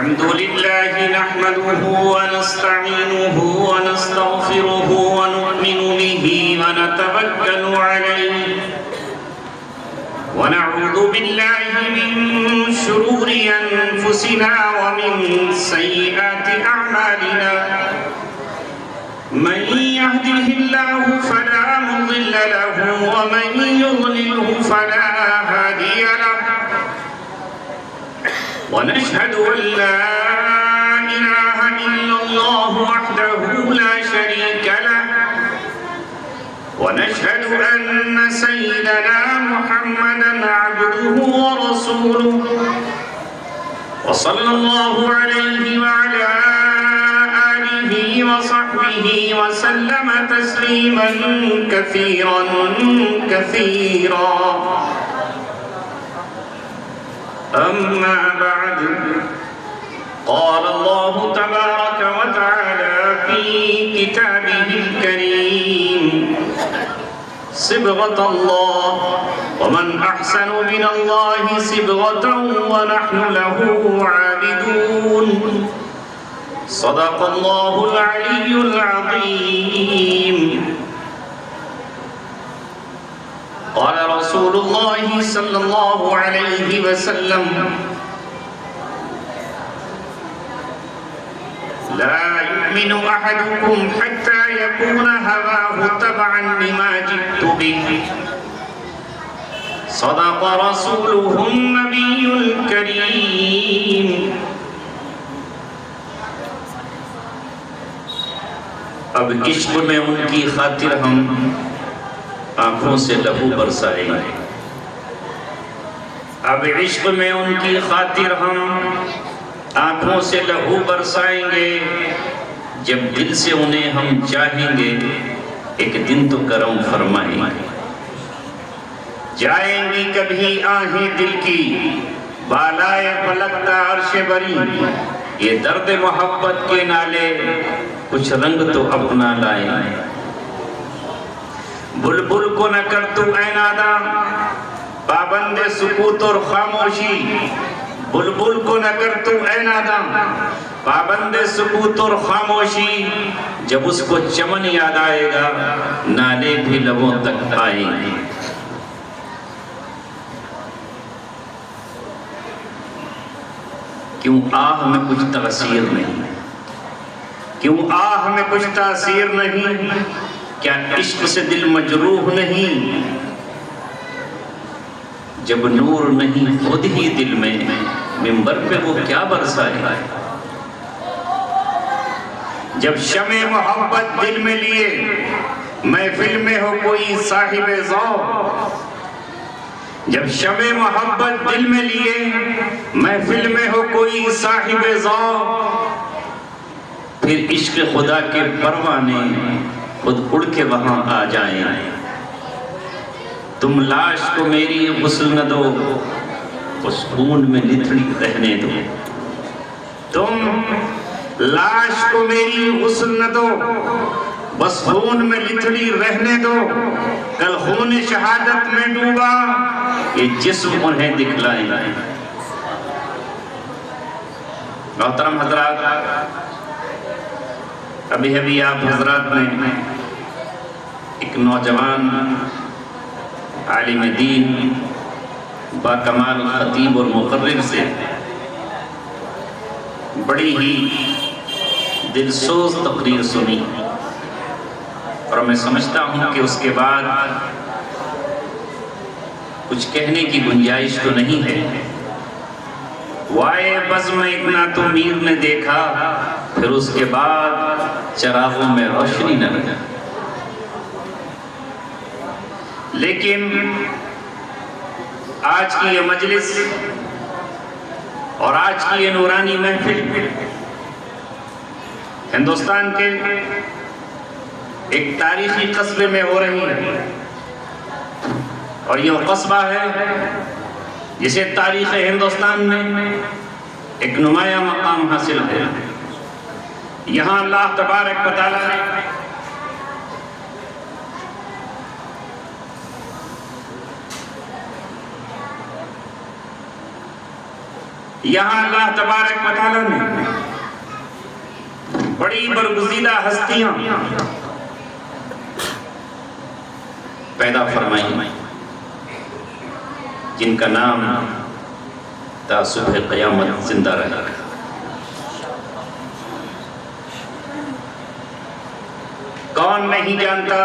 الحمد لله نحمده ونستعينه ونستغفره ونؤمن به ونتوكل عليه ونعوذ بالله من شرور أنفسنا ومن سيئات أعمالنا من يهده الله فلا مضل له ومن يضلله فلا هادي له ونشهد أن لا إله إلا الله وحده لا شريك له ونشهد أن سيدنا محمدا عبده ورسوله وصلى الله عليه وعلى آله وصحبه وسلم تسليما كثيرا كثيرا أما بعد قال الله تبارك وتعالى في كتابه الكريم صبغة الله ومن أحسن من الله صبغة ونحن له عابدون صدق الله العلي العظيم قال رسول الله صلى الله عليه وسلم لا يؤمن أحدكم حتى يكون هواه تبعا لما جئت به صدق رسوله النبي الكريم اب عشق میں ان کی خاطر ہم آنکھوں سے لہو برسائیں گے اب عشق میں ان کی خاطر ہم آنکھوں سے لہو برسائیں گے جب دل سے انہیں ہم چاہیں گے ایک دن تو کرم فرمائیں گے جائیں گی کبھی آہیں دل کی بالائے پلکتا عرش بری یہ درد محبت کے نالے کچھ رنگ تو اپنا لائیں بلبل کو نہ کر تو اے نادا پابند سکوت اور خاموشی بلبل کو نہ کر تو اے نادا پابند سکوت اور خاموشی جب اس کو چمن یاد آئے گا نالے بھی لبوں تک آئیں گے کیوں آہ میں کچھ تاثیر نہیں کیوں آہ میں کچھ تاثیر نہیں کیا عشق سے دل مجروح نہیں جب نور نہیں خود ہی دل میں منبر پہ وہ کیا برسائے جب شمع محبت دل میں لیے محفل میں ہو کوئی صاحب ذوق جب شمع محبت دل میں لیے محفل میں ہو کوئی صاحب ذوق پھر عشق خدا کے پروانے خود اڑ کے وہاں آ جائیں تم لاش کو میری غسل نہ دو اس خون میں لتھڑی رہنے دو تم لاش کو میری غسل نہ دو بس خون میں لتھڑی رہنے دو کل خون شہادت میں ڈوبا یہ جسم انہیں دکھلائیں محترم حضرات ابھی آپ حضرات نے ایک نوجوان عالم دین باکمال خطیب اور مقرر سے بڑی ہی دلسوز تقریر سنی اور میں سمجھتا ہوں کہ اس کے بعد کچھ کہنے کی گنجائش تو نہیں ہے وائے بزم اتنا تو میر نے دیکھا پھر اس کے بعد چراغوں میں روشنی نہ رہا لیکن آج کی یہ مجلس اور آج کی یہ نورانی محفل ہندوستان کے ایک تاریخی قصبے میں ہو رہی ہے اور یہ قصبہ ہے جسے تاریخ ہندوستان میں ایک نمایاں مقام حاصل ہے یہاں اللہ تبارک و تعالیٰ نے یہاں اللہ تبارک و تعالیٰ نے بڑی برگزیدہ ہستیاں پیدا فرمائی جن کا نام تا صبح قیامت زندہ رہا۔ کون نہیں جانتا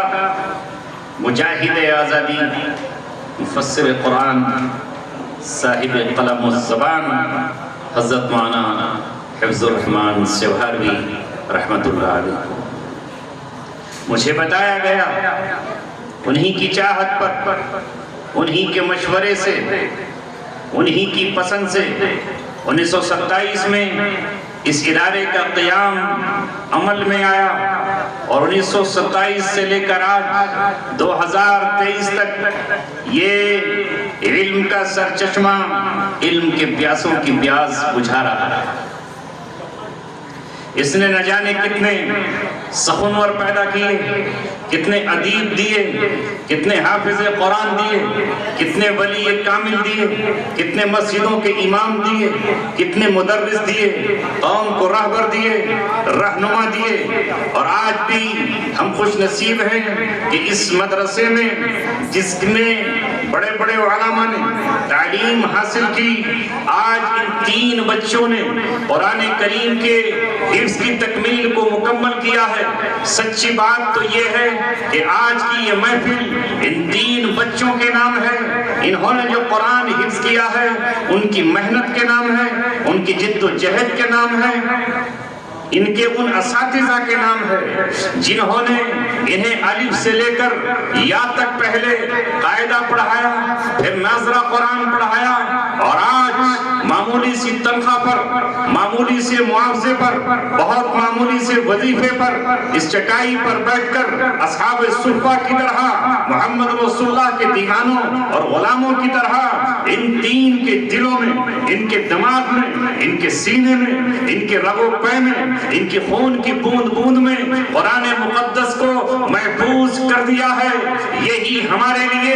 مجاہد آزادی، مفسر قرآن، صاحب قلم و زبان، حضرت مولانا حفظ الرحمن سیوہاروی رحمت اللہ علیہ۔ مجھے بتایا گیا انہی کی چاہت پر، انہی کے مشورے سے، انہی کی پسند سے 1927 میں اس ادارے کا قیام عمل میں آیا، اور 1927 سے لے کر آج 2023 تک یہ علم کا سرچشمہ علم کے پیاسوں کی پیاس بجھا رہا ہے۔ اس نے نہ جانے کتنے سخنور پیدا کیے، کتنے ادیب دیے، کتنے حافظ قرآن دیے، کتنے ولی کامل دیے، کتنے مسجدوں کے امام دیے، کتنے مدرس دیے، قوم کو راہبر دیے، رہنما دیے۔ اور آج بھی ہم خوش نصیب ہیں کہ اس مدرسے میں جس نے بڑے بڑے علماء نے تعلیم حاصل کی، آج ان 3 بچوں نے قرآن کریم کے حفظ کی تکمیل کو مکمل کیا ہے۔ سچی بات تو یہ ہے کہ آج کی یہ محفل ان 3 بچوں کے نام ہے۔ انہوں نے جو قرآن حفظ کیا ہے ان کی محنت کے نام ہے، ان کی جد و جہد کے نام ہے، ان کے ان اساتذہ کے نام ہے جنہوں نے انہیں الف سے لے کر یا تک پہلے قاعدہ پڑھایا، پھر ناظرہ قرآن پڑھایا، اور آج معمولی سی تنخواہ پر، معمولی سے معاوضے پر، بہت معمولی سے وظیفے پر اس چٹائی پر بیٹھ کر اصحاب صفہ کی طرح، محمد رسول اللہ کے دیوانوں اور غلاموں کی طرح ان 3 کے دلوں میں، ان کے دماغ میں، ان کے سینے میں، ان کے رگ و پے میں، ان کی خون کی بوند بوند میں قرآن مقدس کو محفوظ کر دیا ہے۔ یہی ہمارے لیے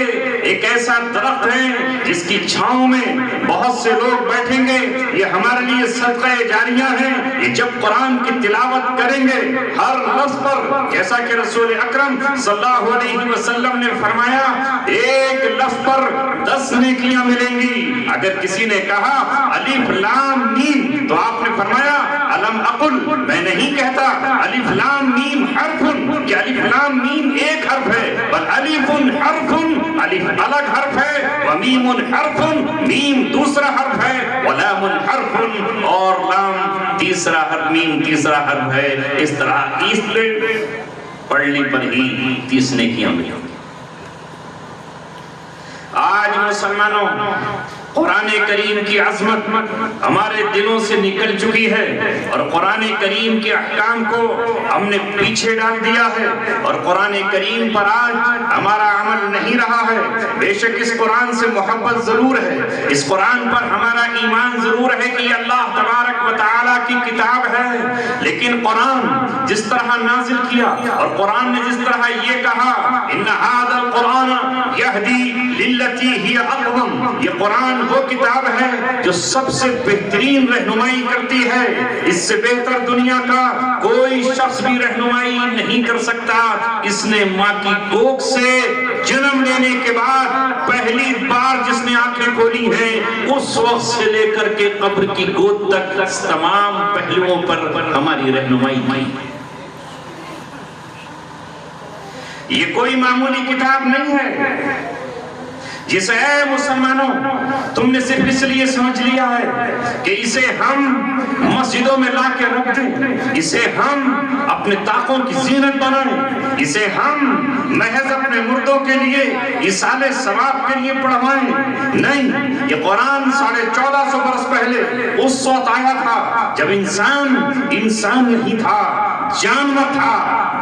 ایک ایسا درخت ہے جس کی چھاؤں میں بہت سے لوگ بیٹھیں گے۔ یہ ہمارے لیے صدقہ جاریہ ہے۔ یہ جب قرآن کی تلاوت کریں گے ہر لفظ پر، جیسا کہ رسول اکرم صلی اللہ علیہ وسلم نے فرمایا، ایک لفظ پر 10 نیکیاں ملیں گی۔ اگر کسی نے کہا الف لام میم تو آپ نے فرمایا الم اقل، میں نہیں کہتا الف لام میم حرف، کہ الف لام میم ایک حرف ہے، بل الف حرف، الف الگ حرف ہے، ومیم حرف، میم دوسرا حرف ہے، ولام حرف، اور لام تیسرا حرف، میم تیسرا حرف ہے۔ اس طرح 30 پڑھنے پر ہی 30 نیکیاں ملیں گی۔ آج مسلمانوں قرآن کریم کی عظمت ہمارے دلوں سے نکل چکی ہے، اور قرآن کریم کے احکام کو ہم نے پیچھے ڈال دیا ہے، اور قرآن کریم پر آج ہمارا عمل نہیں رہا ہے۔ بے شک اس قرآن سے محبت ضرور ہے، اس قرآن پر ہمارا ایمان ضرور ہے کہ یہ اللہ تبارک و تعالیٰ کی کتاب ہے، لیکن قرآن جس طرح نازل کیا، اور قرآن نے جس طرح یہ کہا ان ھذا القرآن یہدی للتی ہی اقوم، یہ قرآن وہ کتاب ہے جو سب سے بہترین رہنمائی کرتی ہے۔ اس سے بہتر دنیا کا کوئی شخص بھی رہنمائی نہیں کر سکتا۔ اس نے ماں کی کوکھ سے جنم لینے کے بعد پہلی بار جس نے آنکھیں کھولی ہیں، اس وقت سے لے کر کے قبر کی گود تک تمام پہلوؤں پر ہماری رہنمائی۔ یہ کوئی معمولی کتاب نہیں ہے جسے اے مسلمانوں تم نے صرف اس لیے سمجھ لیا ہے کہ اسے ہم مسجدوں میں لا کے رکھ دیں، اسے ہم اپنے طاقوں کی زینت بنائیں، اسے ہم محض اپنے مردوں کے لیے ایصال ثواب کے لیے پڑھوائیں۔ نہیں، یہ قرآن 1450 برس پہلے اس وقت آیا تھا جب انسان نہیں تھا، جانور تھا،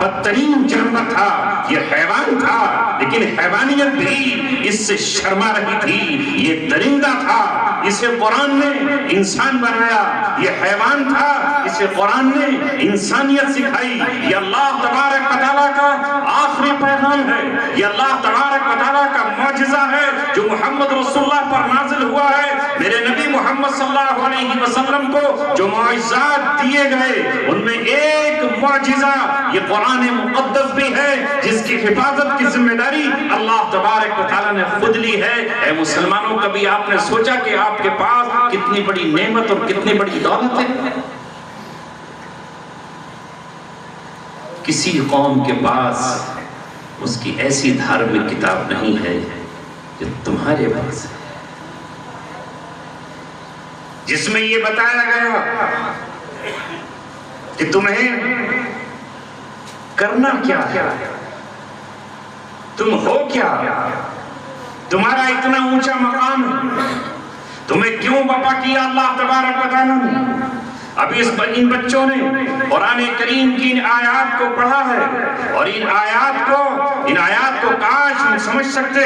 بدترین جانور تھا، یہ حیوان تھا، لیکن حیوانیت بھی اس سے شرما رہی تھی. یہ درندہ تھا، اسے قرآن نے انسان بنایا. یہ حیوان تھا، اسے قرآن نے انسانیت سکھائی. یہ اللہ تبارک و تعالیٰ کا آخری پیغام ہے. یہ اللہ تبارک و تعالیٰ کا معجزہ ہے جو محمد رسول اللہ پر نازل ہوا ہے. میرے نبی محمد صلی اللہ علیہ وسلم کو جو معجزات دیے گئے ان میں ایک معجزہ یہ قرآن مقدس بھی ہے جس کی حفاظت کی ذمہ داری اللہ تبارک و تعالیٰ نے خود لی ہے. اے مسلمانوں، کبھی آپ نے سوچا کہ آپ کے پاس کتنی بڑی نعمت اور کتنی بڑی دولت ہے؟ کسی قوم کے پاس اس کی ایسی دھارمک کتاب نہیں ہے جو تمہارے پاس ہے، جس میں یہ بتایا گیا کہ تمہیں کرنا کیا ہے، تم ہو کیا، تمہارا اتنا اونچا مقام ہے، تمہیں کیوں بپا کیا اللہ تبارک و تعالیٰ نے. ابھی ان بچوں نے قرآن کریم کی ان آیات کو پڑھا ہے اور ان آیات کو کاش ہم سمجھ سکتے.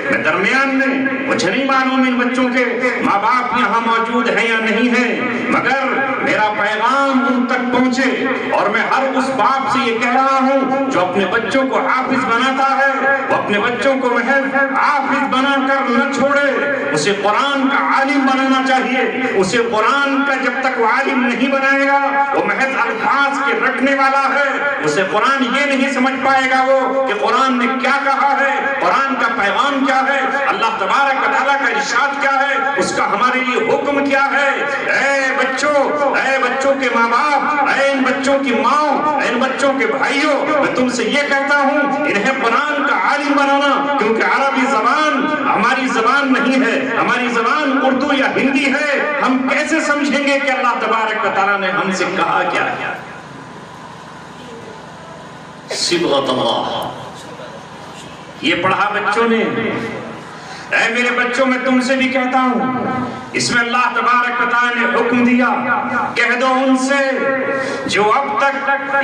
میں درمیان میں مجھے نہیں معلوم ان بچوں کے ماں باپ یہاں موجود ہیں یا نہیں ہیں، مگر میرا پیغام ان تک پہنچے. اور میں ہر اس باپ سے یہ کہہ رہا ہوں جو اپنے بچوں کو حافظ بناتا ہے وہ اپنے بچوں کو محض حافظ بنا کر نہ چھوڑے، اسے قرآن کا عالم بنانا چاہیے. اسے قرآن کا جب تک وہ عالم نہیں بنائے گا وہ محض الفاظ کے رٹنے والا ہے. اسے قرآن یہ نہیں سمجھ پائے گا وہ کہ قرآن نے کیا کہا ہے، قرآن کا پیغام کیا ہے، اللہ تبارک و تعالیٰ کا ارشاد کیا ہے، اس کا ہمارے لیے حکم کیا ہے. اے بچوں کے ماں باپ، اے ان بچوں کی ماں، اے ان بچوں کے بھائیوں، میں تم سے یہ کہتا ہوں انہیں قرآن کا عالم بنانا، کیونکہ عربی زبان ہماری زبان نہیں ہے، ہماری زبان اردو یا ہندی ہے. ہم کیسے سمجھیں گے کہ اللہ تبارک و تعالیٰ نے ہم سے کہا کیا ہے؟ صبغۃ اللہ یہ پڑھا بچوں نے. اے میرے بچوں، میں تم سے بھی کہتا ہوں اس میں اللہ تبارک و تعالیٰ نے حکم دیا، کہہ دو ان سے جو اب تک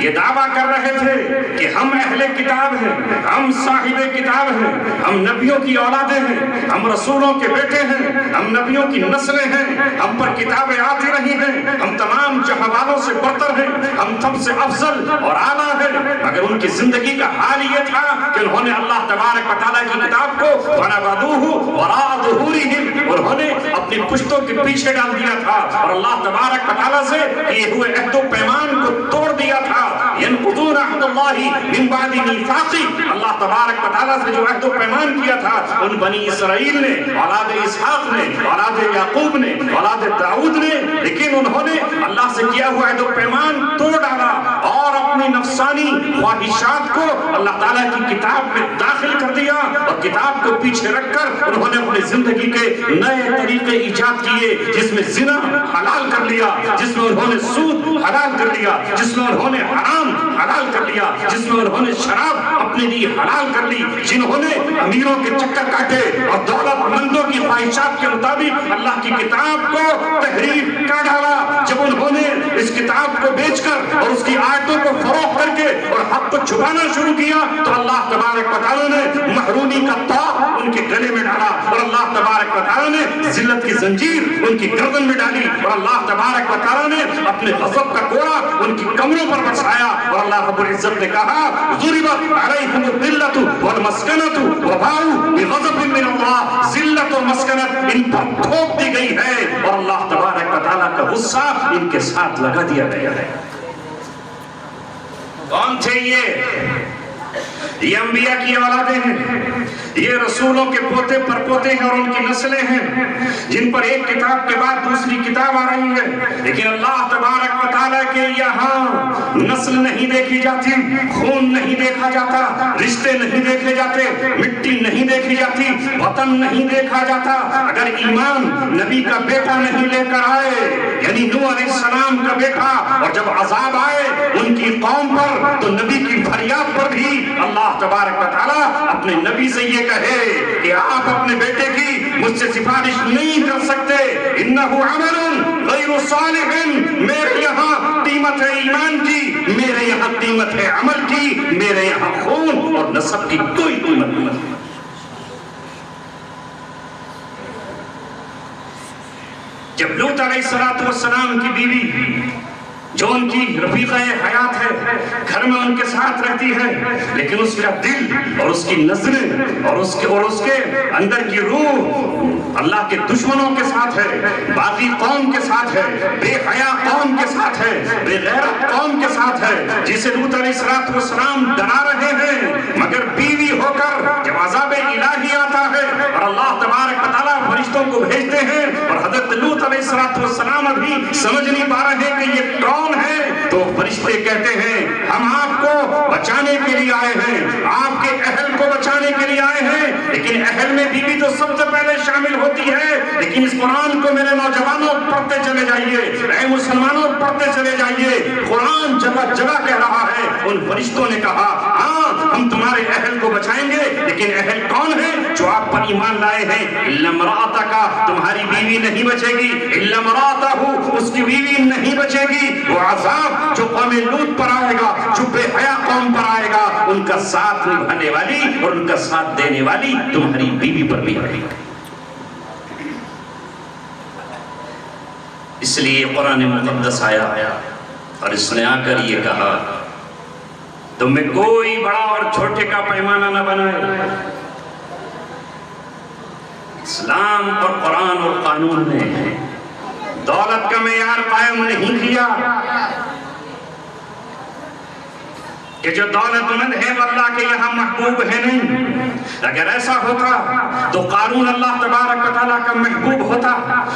یہ دعویٰ کر رہے تھے کہ ہم اہل کتاب ہیں، ہم صاحب کتاب ہیں، ہم نبیوں کی اولادیں ہیں، ہم رسولوں کے بیٹے ہیں، ہم نبیوں کی نسلیں ہیں، ہم پر کتابیں آتی رہی ہیں، ہم تمام جہاں والوں سے برتر ہیں، ہم سب سے افضل اور اعلیٰ ہیں. مگر ان کی زندگی کا حال یہ تھا کہ انہوں نے اللہ تبارک و تعالیٰ کی کتاب کو وَنَبَذُوهُ وَرَاءَ ظُهُورِهِمْ، انہوں نے اپنی پشتوں کے پیچھے ڈال دیا تھا اور اللہ تبارک و تعالیٰ سے کیے ہوئے عہد و پیمان کو توڑ دیا تھا. يَنْقُضُونَ عَهْدَ اللَّهِ مِنْ بَعْدِ مِيثَاقِهِ، اللہ تبارک و تعالیٰ سے جو عہد و پیمان کیا تھا ان بنی اسرائیل نے، اولاد اسحاق نے، اولاد یعقوب نے، اولاد داؤد نے، لیکن انہوں نے اللہ سے کیا ہوا عہد و پیمان توڑ ڈالا اور اپنی نفسانی خواہشات کو اللہ تعالیٰ کی کتاب میں داخل کر دیا اور کتاب کو پیچھے رکھ کر انہوں نے اپنی زندگی کے نئے طریقے ایجاد کیے، جس میں زنا حلال کر لیا، جس میں انہوں نے سود حلال کر لیا، جس میں انہوں نے حرام حلال کر لیا، جس میں انہوں نے شراب اپنے لیے حلال کر لی، جنہوں نے امیروں کے چکر کاٹے اور دولت مندوں کی خواہشات کے مطابق اللہ کی کتاب کو تحریف کر ڈالا. جب انہوں نے اس کتاب کو بیچ کر اور اس کی آیتوں کو فروخت کر کے اور حق کو چھپانا شروع کیا تو اللہ تبارک و تعالیٰ نے محرومی کا طاق ان کے گلے میں ڈالا اور اللہ تبارک و تعالیٰ نے ذلت کی زنجیر ان کی گردن میں ڈالی اور اللہ تبارک و تعالیٰ نے اپنے غضب کا کوڑا ان کی کمروں پر برسایا اور اللہ رب العزت نے کہا ضربت علیہم الذلۃ والمسکنۃ وباؤوا بغضب من اللہ، ذلت و مسکنت ان پر تھوپ دی گئی ہے اور اللہ تبارک و تعالیٰ کا غصہ ان کے ساتھ لگا دیا گیا ہے. کون تھے یہ انبیاء کی اولادیں ہیں، یہ رسولوں کے پوتے پر پوتے ہیں اور ان کی نسلیں ہیں جن پر ایک کتاب کے بعد دوسری کتاب آ رہی ہے. لیکن اللہ تبارک و تعالیٰ کے یہاں نسل نہیں دیکھی جاتی، خون نہیں دیکھا جاتا، رشتے نہیں دیکھے جاتے، مٹی نہیں دیکھی جاتی، وطن نہیں دیکھا جاتا. اگر ایمان نبی کا بیٹا نہیں لے کر آئے، یعنی نوح علیہ السلام کا بیٹا، اور جب عذاب آئے ان کی قوم پر تو نبی کی فریاد پر بھی اللہ تبارک و تعالیٰ اپنے نبی سے یہ کہے کہ آپ اپنے بیٹے کی مجھ سے سفارش نہیں کر سکتے، انہو عمل غیر صالح، میرے یہاں قیمت ہے ایمان کی، میرے یہاں قیمت ہے عمل کی، میرے یہاں خون اور نسب کی کوئی قیمت نہیں. جب لوط علیہ السلام کی بیوی جو ان کی رفیقہ حیات ہے گھر میں ان کے ساتھ رہتی ہے، لیکن اس کا دل اور اس کی نظریں اور اس کے اندر کی روح اللہ کے دشمنوں کے ساتھ ہے، باغی قوم کے ساتھ ہے، بے حیا قوم کے ساتھ ہے، بے غیرت قوم کے ساتھ ہے، جسے لوط علیہ السلام ڈرا رہے ہیں، مگر بیوی ہو کر جب عذاب الہی آتا ہے اور اللہ تبارک و تعالیٰ فرشتوں کو بھیجتے ہیں اور حضرت لوط علیہ السلام ابھی سمجھ نہیں پا رہے کہ یہ کون ہے، تو فرشتے کہتے ہیں ہم آپ کو بچانے کے لیے آئے ہیں، آپ کے اہل کو بچانے کے لیے آئے ہیں۔ لیکن اہل میں بیوی تو سب سے پہلے شامل ہوتی ہے، لیکن اس قرآن کو میرے نوجوانوں پڑھتے چلے جائیے، اے مسلمانوں پڑھتے چلے جائیے، قرآن جگہ جگہ کہہ رہا ہے۔ ان فرشتوں نے کہا ہاں ہم تمہارے اہل کو بچائیں گے، لیکن اہل کون ہے؟ جو آپ پر ایمان لائے ہیں۔ الا امرأتک، تمہاری بیوی نہیں بچے گی، الا امرأتہ، اس کی بیوی نہیں بچے گی۔ وہ عذاب جو قوم لوط پر آئے گا، جو بے حیا قوم پر آئے گا، ان کا ساتھ نبھانے والی اور ان کا ساتھ دینے والی تمہاری بیوی پر بھی آئے گا۔ اس لیے قرآن مقدس آیا اور اس نے آ کر یہ کہا تم میں کوئی بڑا اور چھوٹے کا پیمانہ نہ بنائے۔ اسلام اور قرآن اور قانون نے دولت کا معیار قائم نہیں کیا کہ جو دولت مند ہے وہ اللہ کے یہاں محبوب ہے، نہیں۔ اگر ایسا ہوتا تو قارون اللہ تبارک و تعالیٰ کا محبوب ہوتا،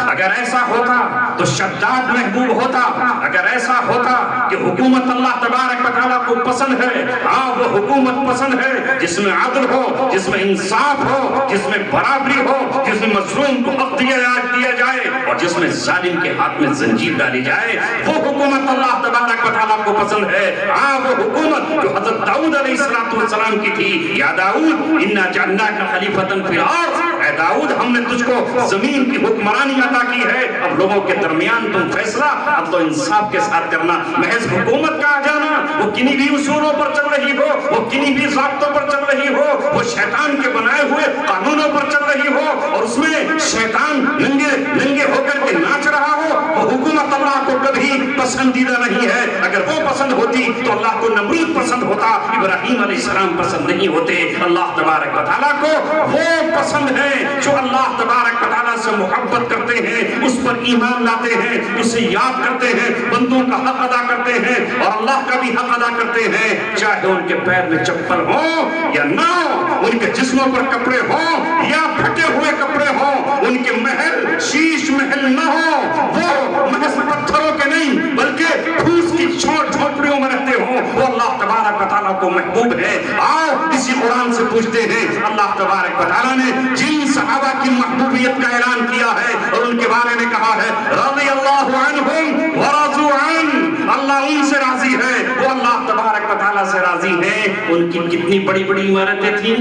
اگر ایسا ہوتا تو شداد محبوب ہوتا، اگر ایسا ہوتا کہ حکومت اللہ تبارک و تعالیٰ کو پسند ہے، ہاں وہ حکومت پسند ہے جس میں عدل ہو، جس میں انصاف ہو، جس میں برابری ہو، جس میں مظلوم کو حق دیا جائے اور جس میں ظالم کے ہاتھ میں زنجیر ڈالی جائے، وہ حکومت اللہ تبارک و تعالیٰ کو پسند ہے۔ ہاں وہ حکومت جو حضرت داؤد علیہ السلام کی تھی، یا داؤد انا جعلناک خلیفۃ فی الارض، اے داؤد ہم نے تجھ کو زمین کی حکمرانی عطا کی ہے، اب لوگوں کے درمیان تم فیصلہ اب تو انصاف کے ساتھ کرنا۔ محض حکومت کا آ جانا وہ کنی بھی اصولوں پر چل رہی ہو، وہ کنی بھی ضابطوں پر چل رہی ہو، وہ شیطان کے بنائے ہوئے قانونوں پر چل رہی ہو اور اس میں شیطان ننگے ہو کر کے ناچ رہا ہو، وہ حکومت اللہ کو کبھی پسندیدہ نہیں ہے۔ اگر وہ پسند ہوتی تو اللہ کو نمرود پسند ہوتا، ابراہیم علیہ السلام پسند نہیں ہوتے۔ اللہ تبارک و تعالیٰ کو وہ پسند ہے جو اللہ تبارک و تعالیٰ سے محبت کرتے ہیں، اس پر ایمان لاتے ہیں، اسے یاد کرتے ہیں، بندوں کا حق ادا کرتے ہیں اور اللہ کا بھی حق ادا کرتے ہیں، چاہے ان کے پیر میں چپل ہوں یا نہ ہو، ان کے جسموں پر کپڑے ہوں یا پھٹے ہوئے کپڑے ہوں، ان کے محل شیش محل نہ ہو، وہ محض پتھروں کے نہیں بلکہ پھوس کی جھونپڑیوں میں رہتے ہوں، وہ اللہ تبارک و تعالیٰ کو محبوب ہے۔ آؤ اسی قرآن سے پوچھتے ہیں، اللہ تبارک و تعالیٰ نے جن صحابہ کی محبوبیت کا اعلان کیا ہے اور ان کے بارے میں کہا ہے رضی اللہ عنہم ورضوا عنہ، اللہ ان سے راضی ہے، وہ اللہ تبارک و تعالیٰ سے راضی ہیں۔ ان کی کتنی بڑی بڑی عمارتیں تھیں؟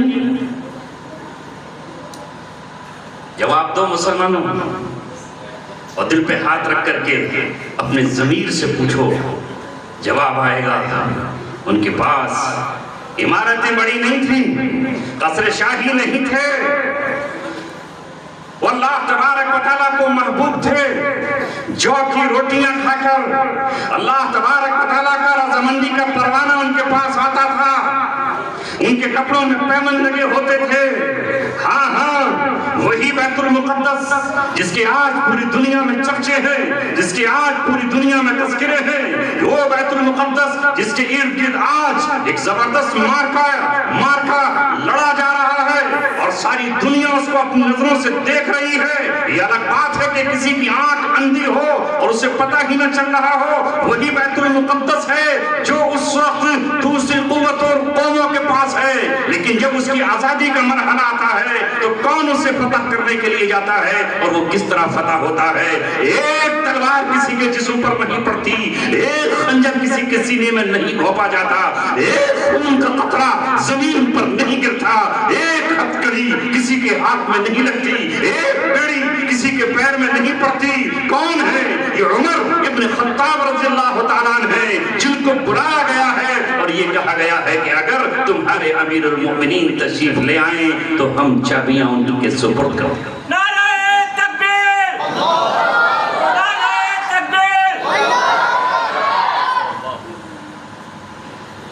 جواب دو مسلمانوں، اور دل پہ ہاتھ رکھ کر کے اپنے ضمیر سے پوچھو، جواب آئے گا ان کے پاس عمارتیں بڑی نہیں تھیں، قصر شاہی نہیں تھے، وہ اللہ تبارک و تعالیٰ کو محبوب تھے۔ جو کی روٹیاں کھا کر اللہ تبارک و تعالیٰ کا رضامندی کا پروانہ ان کے پاس آتا تھا، ان کے کپڑوں میں پیمن لگے ہوتے تھے۔ ہاں ہاں وہی بیت المقدس جس کے آج پوری دنیا میں چرچے ہیں، جس کے آج پوری دنیا میں تذکرے ہیں، وہ بیت المقدس جس کے ارد گرد آج ایک زبردست مارکا لڑا جا رہا ہے اور ساری دنیا اس کو اپنی نظروں سے دیکھ رہی ہے۔ یہ الگ بات ہے کہ کسی کی آنکھ اندھی ہو اور اسے پتہ ہی نہ چل رہا ہو، وہی بیت المقدس ہے جو اس وقت دوسری قوتوں اور قوموں کے پاس ہے، لیکن جب اس کی آزادی کا مرحلہ آتا ہے تو کون اسے فتح کرنے کے لیے جاتا ہے اور وہ کس طرح فتح ہوتا ہے؟ ایک تلوار کسی کے جسم پر نہیں پڑتی، ایک خنجر کسی کے سینے میں نہیں گھونپا جاتا، ایک خون کا قطرہ زمین پر نہیں گرتا، ایک ہتھکڑی کسی کے ہاتھ میں نہیں لگتی، ایک بیڑی کسی کے پیر میں نہیں پڑتی۔ کون ہے یہ؟ عمر ابن خطاب رضی اللہ تعالیٰ عنہ ہے، جن کو بلایا گیا ہے اور یہ کہا گیا ہے کہ اگر تمہارے امیر المومنین تشریف لے آئیں تو ہم چابیاں ان کے سپرد کریں۔ نعرہ تکبیر!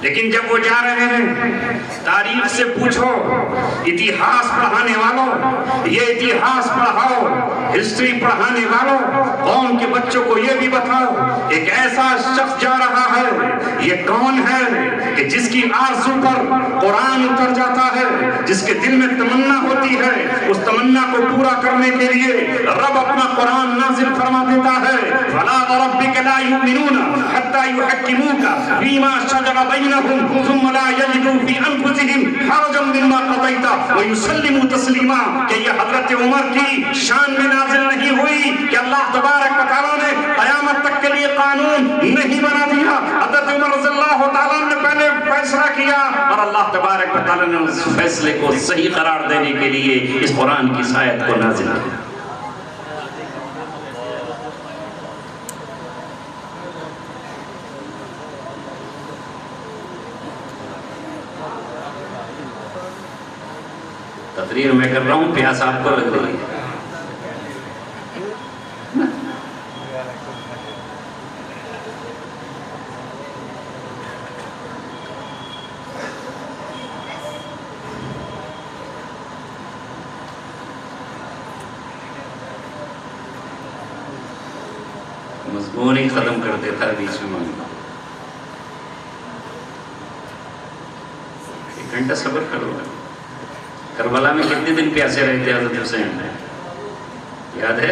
لیکن جب وہ جا رہے ہیں، تاریخ سے پوچھو، اتہاس پڑھانے والوں، یہ اتہاس پڑھاؤ، ہسٹری پڑھانے والوں، قوم کے بچوں کو یہ بھی بتاؤ، ایک ایسا شخص جا رہا ہے، یہ کون ہے کہ جس کی آرزو پر قرآن اتر جاتا ہے، جس کے دل میں تمنا ہوتی ہے، اس تمنا کو پورا کرنے کے لیے رب اپنا قرآن نازل فرما دیتا ہے۔ فَلَا وَرَبِّكَ لَا يُؤْمِنُونَ حَتَّى يُحَكِّمُوكَ فِيمَا شَجَرَ بَيْنَهُمْ ثُمَّ لَا يَجِدُوا فِي أَنفُسِهِمْ حَرَجًا مِّمَّا قَضَيْتَ وَيُسَلِّمُوا تَسْلِيمًا کہ یہ حضرت عمر کی شان میں نازل نہیں ہوئی کہ اللہ تبارک و تعالیٰ نے قیامت تک کے لیے قانون نہیں بنا دیا۔ حضرت عمر رضی اللہ تعالیٰ نے پہلے فیصلہ کیا اور اللہ تبارک و تعالیٰ نے اس فیصلے کو صحیح قرار دینے کے لیے اس قرآن کی آیت کو نازل کیا۔ تقریر میں کر رہا ہوں، پیاس آپ کو لگ رہی ہے۔ مضمون ہی ختم کر دیتا ہے بیچ میں۔ ایک گھنٹہ صبر کرو۔ کربلا میں کتنے دن پیاسے رہتے حضرت حسین؟ یاد ہے؟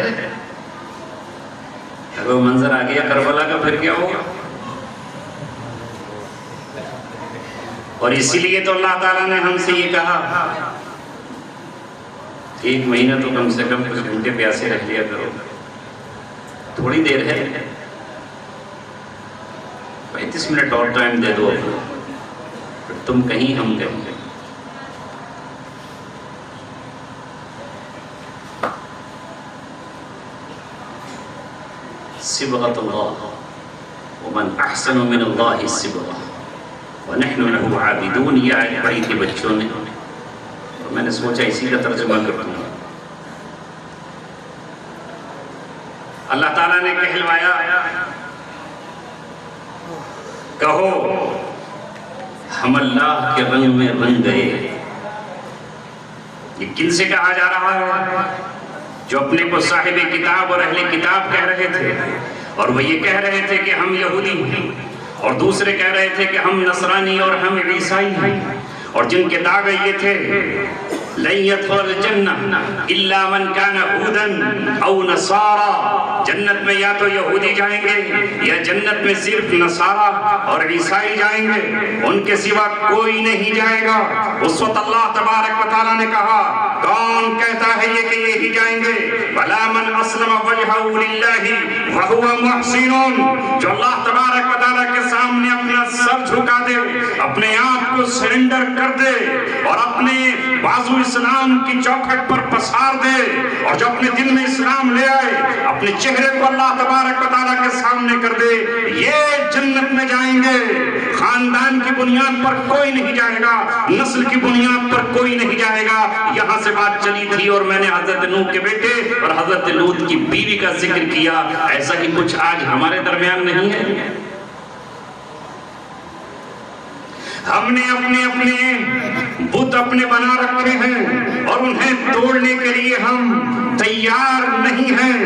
اگر وہ منظر آ گیا کربلا کا پھر کیا ہوگا؟ اور اسی لیے تو اللہ تعالیٰ نے ہم سے یہ کہا، ایک مہینہ تو کم سے کم کچھ گھنٹے پیاسے رہ لیا کرو۔ تھوڑی دیر ہے، 35 منٹ اور ٹائم دے دو، تم کہیں ہم کہیں۔ صبغۃ اللہ ومن احسن من اللہ صبغہ ونحن له عابدون، یہ آیت پڑھی تھی بچوں نے اور میں نے سوچا اسی کا ترجمہ کروں۔ اللہ تعالیٰ نے کہلوایا، کہو ہم اللہ کے رنگ میں رنگ گئے۔ یہ کن سے کہا جا رہا ہے؟ جو اپنے کو صاحب کتاب اور اہل کتاب کہہ رہے تھے، اور وہ یہ کہہ رہے تھے کہ ہم یہودی ہیں، اور دوسرے کہہ رہے تھے کہ ہم نصرانی اور ہم عیسائی ہیں، اور جن کے دعوے یہ تھے لن يدخل الجنہ الا من كان هودا او نصارى، جنت میں یا تو یہودی جائیں گے یا جنت میں صرف نصارہ اور عیسائی جائیں گے، ان کے سوا کوئی نہیں جائے گا۔ اس وقت اللہ تبارک و تعالیٰ نے کہا، کون کہتا ہے یہ کہ یہی جائیں گے؟ بلا من اسلم وجهه للہ وهو محسن، جو اللہ تبارک و تعالیٰ کے سامنے اپنا سر جھکا دے، اپنے آپ کو سرنڈر کر دے اور اپنے بازو اسلام کی چوکھٹ پر پسار دے، اور جو اپنے دل میں اسلام لے آئے، اپنے چہرے کو اللہ تبارک و تعالیٰ کے سامنے کر دے، یہ جنت میں جائیں گے۔ خاندان کی بنیاد پر کوئی نہیں جائے گا، نسل کی بنیاد پر کوئی نہیں جائے گا۔ یہاں سے بات چلی تھی اور میں نے حضرت نوح کے بیٹے اور حضرت لوط کی بیوی کا ذکر کیا۔ ایسا ہی کچھ آج ہمارے درمیان نہیں ہے؟ ہم نے اپنے بت اپنے بنا رکھے ہیں اور انہیں توڑنے کے لیے ہم تیار نہیں ہیں۔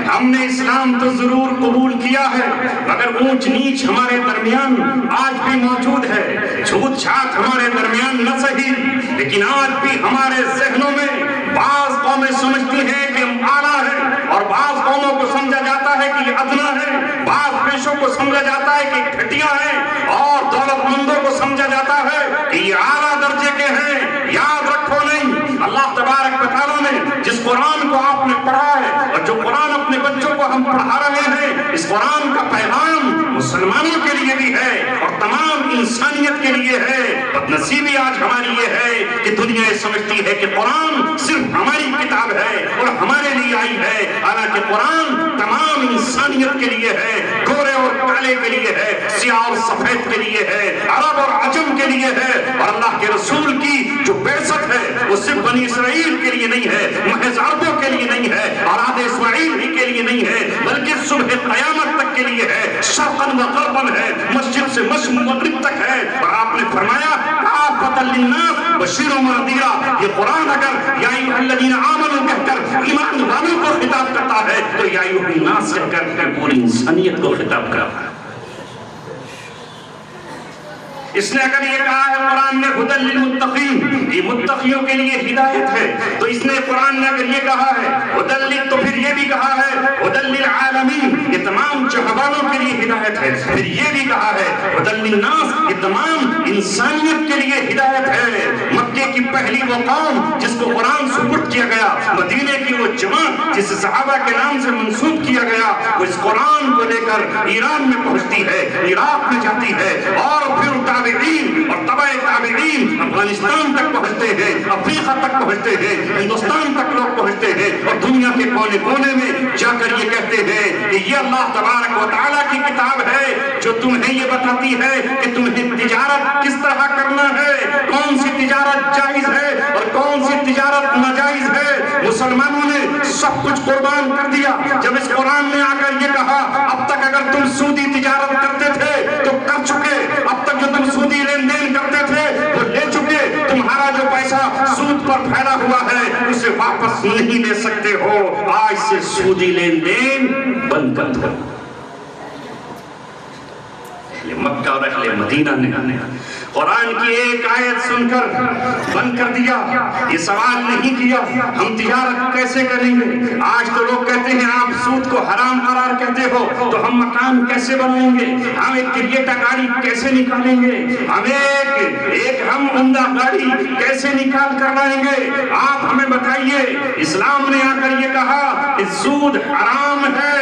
ہم نے اسلام تو ضرور قبول کیا ہے، مگر اونچ نیچ ہمارے درمیان آج بھی موجود ہے، جھوٹ جھاٹ ہمارے درمیان نہ صحیح، لیکن آج بھی ہمارے ذہنوں میں بعض قومیں سمجھتی ہیں کہ ہم اعلیٰ ہیں، اور بعض قوموں کو سمجھا جاتا ہے کہ یہ ادنا ہے، بعض پیشوں کو سمجھا جاتا ہے کہ گھٹیا ہیں، اور دولت مندوں کو سمجھا جاتا ہے کہ یہ اعلیٰ درجے کے ہیں۔ یاد رکھو نہیں، اللہ تبارک و تعالیٰ نے جس قرآن کو آپ نے پڑھا ہے اور جو قرآن اپنے بچوں کو ہم پڑھا رہے ہیں، اس قرآن کا پیغام مسلمانوں کے لیے بھی ہے اور تمام انسانیت کے لیے ہے۔ بدنصیبی آج ہماری یہ ہے کہ دنیا یہ سمجھتی ہے کہ قرآن صرف ہماری کتاب ہے اور ہمارے لیے آئی ہے، حالانکہ قرآن تمام انسانیت کے لیے ہے، گورے اور کالے کے لیے ہے، سیاہ اور سفید کے لیے ہے، عرب اور عجم کے لیے ہے۔ اور اللہ کے رسول کی جو بعثت ہے وہ صرف بنی اسرائیل کے لیے نہیں ہے، محض عربوں کے لیے نہیں ہے، اولاد اسماعیل ہی کے لیے نہیں ہے، بلکہ صبح قیامت تک کے لیے ہے، شرقاً و غرباً ہے، مسجد سے مشرق مغرب تک ہے، اور آپ نے فرمایا کافۃ للناس بشیر و نذیرا۔ یہ قرآن اگر یا ایھا الذین آمنوا کہہ کر ایمان والوں کو خطاب کرتا ہے تو یا ایھا الناس کہہ کر پوری انسانیت کو خطاب کرتا ہے۔ اس نے اگر یہ کہا ہے قرآن نے ھدی للمتقین، یہ متقیوں کے لیے ہدایت ہے، تو اس نے قرآن نے اگر یہ کہا ہے ھدی، تو پھر یہ بھی کہا ہے ھدی للعالمین، یہ تمام جہانوں کے لیے ہدایت ہے۔ پھر یہ بھی کہا ہے ھدی للناس، یہ تمام انسانیت کے لیے ہدایت ہے۔ مکے کی پہلی وہ قوم جس کو قرآن سپرد کیا گیا، مدینے کی وہ جماعت جس صحابہ کے نام سے منسوب کیا گیا، وہ اس قرآن کو لے کر ایران میں پہنچتی ہے، عراق میں جاتی ہے، اور پھر تابعین اور تبع تابعین افغانستان تک پہنچتے ہیں، افریقہ تک پہنچتے ہیں، ہندوستان تک لوگ پہنچتے ہیں، اور دنیا کے کونے کونے میں جا کر یہ کہتے ہیں کہ یہ اللہ تبارک و تعالیٰ کی کتاب ہے جو تمہیں یہ بتاتی ہے کہ تمہیں تجارت کس طرح کرنا ہے، کون سی تجارت جائز ہے اور کون سی تجارت ناجائز ہے۔ مسلمانوں نے سب کچھ قربان کر دیا جب اس قرآن نے آ کر یہ کہا اب تک اگر تم سودی تجارت کرتے تھے تو کر چکے، اب تک جو تم سودی لین دین کرتے تھے وہ لے چکے، تمہارا جو پیسہ سود پر پھیلا ہوا ہے اسے واپس نہیں لے سکتے ہو، آج سے سودی لین دین بند کر دو۔ اہل مکہ اور اہل مدینہ نے قرآن کی ایک آیت سن کر بند کر دیا، یہ سوال نہیں کیا ہم تجارت کیسے کریں گے۔ آج تو لوگ کہتے ہیں آپ سود کو حرام قرار کہتے ہو تو ہم مکان کیسے بنائیں گے، ہم ایک کریٹا گاڑی کیسے نکالیں گے، ہم ایک ہم عمدہ گاڑی کیسے نکال کر لائیں گے۔ آپ ہمیں بتائیے، اسلام نے آ کر یہ کہا کہ سود حرام ہے،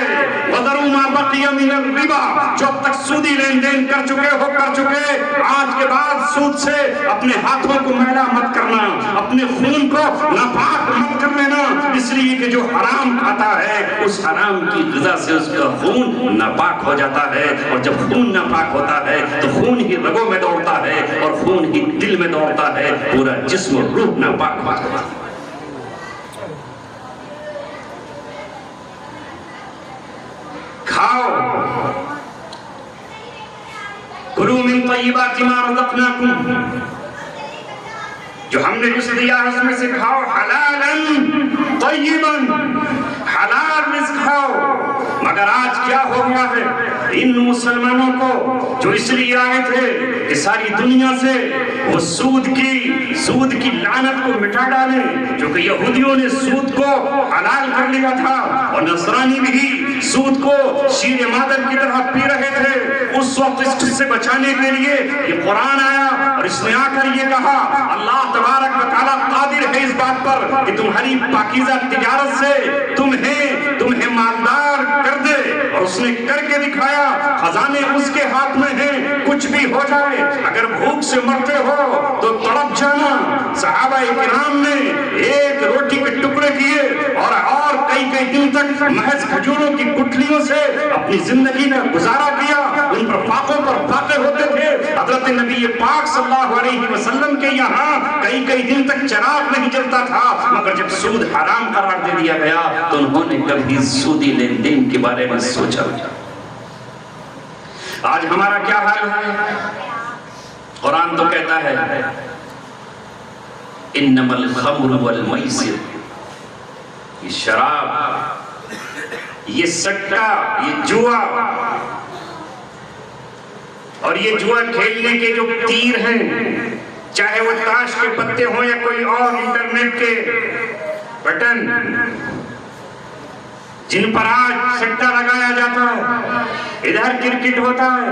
وَذَرُوا مَا بَقِيَ مِنَ الرِّبَا، جو اب تک سودی لین دین کر چکے ہو کر چکے، آج کے بعد سود سے اپنے ہاتھوں کو میلا مت کرنا، اپنے خون کو ناپاک مت کر لینا، اس لیے کہ جو حرام کھاتا ہے اس حرام کی غذا سے اس کا خون ناپاک ہو جاتا ہے، اور جب خون ناپاک ہوتا ہے تو خون ہی رگوں میں دوڑتا ہے اور خون ہی دل میں دوڑتا ہے، پورا جسم اور روح ناپاک ہو جاتا ہے۔ کھاؤ، کلوا من طیبات ما رزقناکم، جو ہم نے رزق دیا ہے اس میں سے کھاؤ، حلالا طیبا، حلال رزق کھاؤ۔ مگر آج کیا ہو گیا ہے ان مسلمانوں کو جو اس لیے آئے تھے کہ ساری دنیا سے وہ سود کی لعنت کو مٹا ڈالیں، جو کہ یہودیوں نے سود کو حلال کر لیا تھا اور نصرانی بھی سود کو شیر مادر کی طرح پی رہے تھے، اس وقت اس سے بچانے کے لیے یہ قرآن آیا اور اس نے آ کر یہ کہا اللہ تبارک و تعالیٰ قادر ہے اس بات پر کہ تمہاری پاکیزہ تجارت سے تمہیں مالدار کر دے، اور اس نے کر کے دکھایا، خزانے اس کے ہاتھ میں ہیں، کچھ بھی ہو جائے، اگر بھوک سے مرتے ہو تو تڑپ جانا۔ صحابہ کرام نے ایک روٹی کے ٹکڑے کیے اور کئی دن تک محض کھجوروں کی گٹھلیوں سے اپنی زندگی کا گزارا کیا، ان پر فاقوں پر فاقے ہوتے تھے۔ حضرت نبی پاک صلی اللہ علیہ وسلم کے یہاں کئی دن تک چراغ نہیں جلتا تھا، مگر جب سود حرام قرار دے دیا گیا تو انہوں نے کبھی سودی لین دین کے بارے میں سوچا۔ آج ہمارا کیا حال ہے؟ قرآن تو کہتا ہے انما الخمر والمیسر، یہ شراب، یہ سٹا، یہ جوا، اور یہ جوا کھیلنے کے جو تیر ہیں، چاہے وہ تاش کے پتے ہوں یا کوئی اور انٹرنیٹ کے بٹن جن پر آج سٹا لگایا جاتا ہے، ادھر کرکٹ ہوتا ہے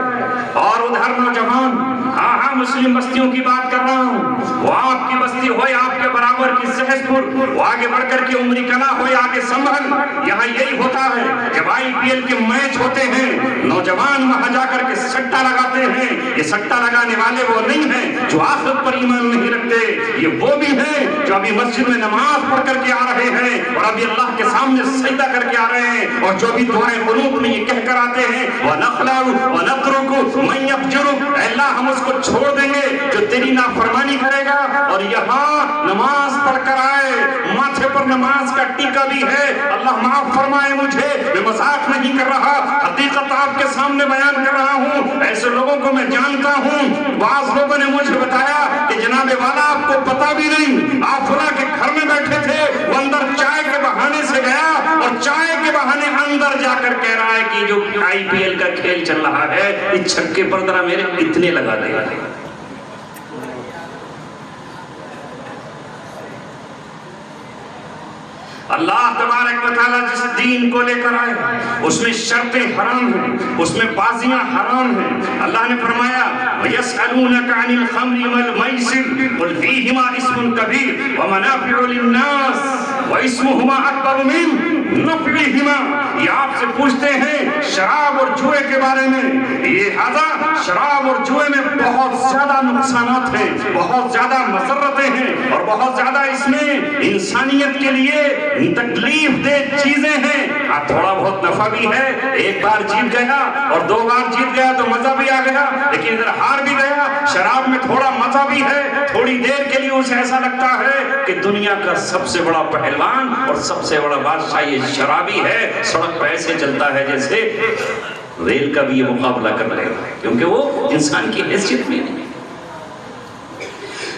اور ادھر نوجوان، ہاں مسلم بستیوں کی بات کر رہا ہوں، وہ آپ کی بستی ہو یا آپ کے برابر کی سہس پور، وہ آگے بڑھ کر کے عمری کلا ہو یا آگے سنبھل، یہاں یہی ہوتا ہے جب IPL کے میچ ہوتے ہیں نوجوان وہاں جا کر کے سٹا لگاتے ہیں۔ یہ سٹا لگانے والے وہ نہیں ہیں جو آخرت پر ایمان نہیں رکھتے، یہ وہ بھی ہیں جو ابھی مسجد میں نماز پڑھ کر کے آ رہے ہیں اور ابھی اللہ کے سامنے سامنے سجدہ کر کے آ رہے ہیں اور جو بھی دعائیں قنوت میں یہ کہہ کر آتے ہیں وَنَخْلَعُ وَنَتْرُكُ مَن يَفْجُرُ، اے اللہ ہم اس کو چھوڑ دیں گے جو تیری نافرمانی کرے گا اور یہاں نماز پڑھ کر آئے، ماتھے پر نماز کا ٹیکا بھی ہے، اللہ معاف فرمائے مجھے، میں مذاق نہیں کر رہا، حقیقت آپ کے سامنے بیان کر رہا ہوں۔ ایسے لوگوں کو میں جانتا ہوں، بعض لوگوں نے مجھے بتایا کہ جناب والا آپ کو پتا بھی نہیں، آپ فلاں کے گھر میں بیٹھے تھے، وہ اندر چائے کے بہانے سے گیا اور چائے کے بہانے اندر جا کر کہہ رہا ہے کہ جو IPL کا کھیل چل رہا ہے اس چھکے پر ذرا میرے اتنے لگا دے گا۔ اللہ تبارک و تعالیٰ جس دین کو لے کر آئے اس میں شرطیں حرام ہیں، اس میں بازیاں حرام ہیں۔ اللہ نے فرمایا وَيَسْأَلُونَكَ عَنِ الْخَمْرِ وَالْمَيْسِرِ قُلْ فِيهِمَا اسْمٌ كَبِيرٌ وَمَنَافِعُ لِلنَّاسِ وَاسْمُهُمَا أَكْبَرُ مِن نَفْعِهِمَا۔ یہ آپ سے پوچھتے ہیں شراب اور جوئے کے بارے میں، یہ لہذا شراب اور جوئے میں بہت زیادہ نقصانات ہیں، بہت زیادہ مضرتیں ہیں اور بہت زیادہ اس میں انسانیت کے لیے تکلیف دہ چیزیں ہیں۔ ہاں تھوڑا بہت نفع بھی ہے، ایک بار جیت گیا اور دو بار جیت گیا تو مزہ بھی آ گیا، لیکن اگر ہار بھی گیا شراب میں تھوڑا مزہ بھی ہے، تھوڑی دیر کے لیے اسے ایسا لگتا ہے کہ دنیا کا سب سے بڑا پہلوان اور سب سے بڑا بادشاہ یہ شرابی ہے، سڑک پہ ایسے چلتا ہے جیسے ریل کا بھی یہ مقابلہ کر رہے ہیں، کیونکہ وہ انسان کی حیثیت میں نہیں۔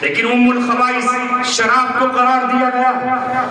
لیکن ام الخبائث شراب کو قرار دیا گیا،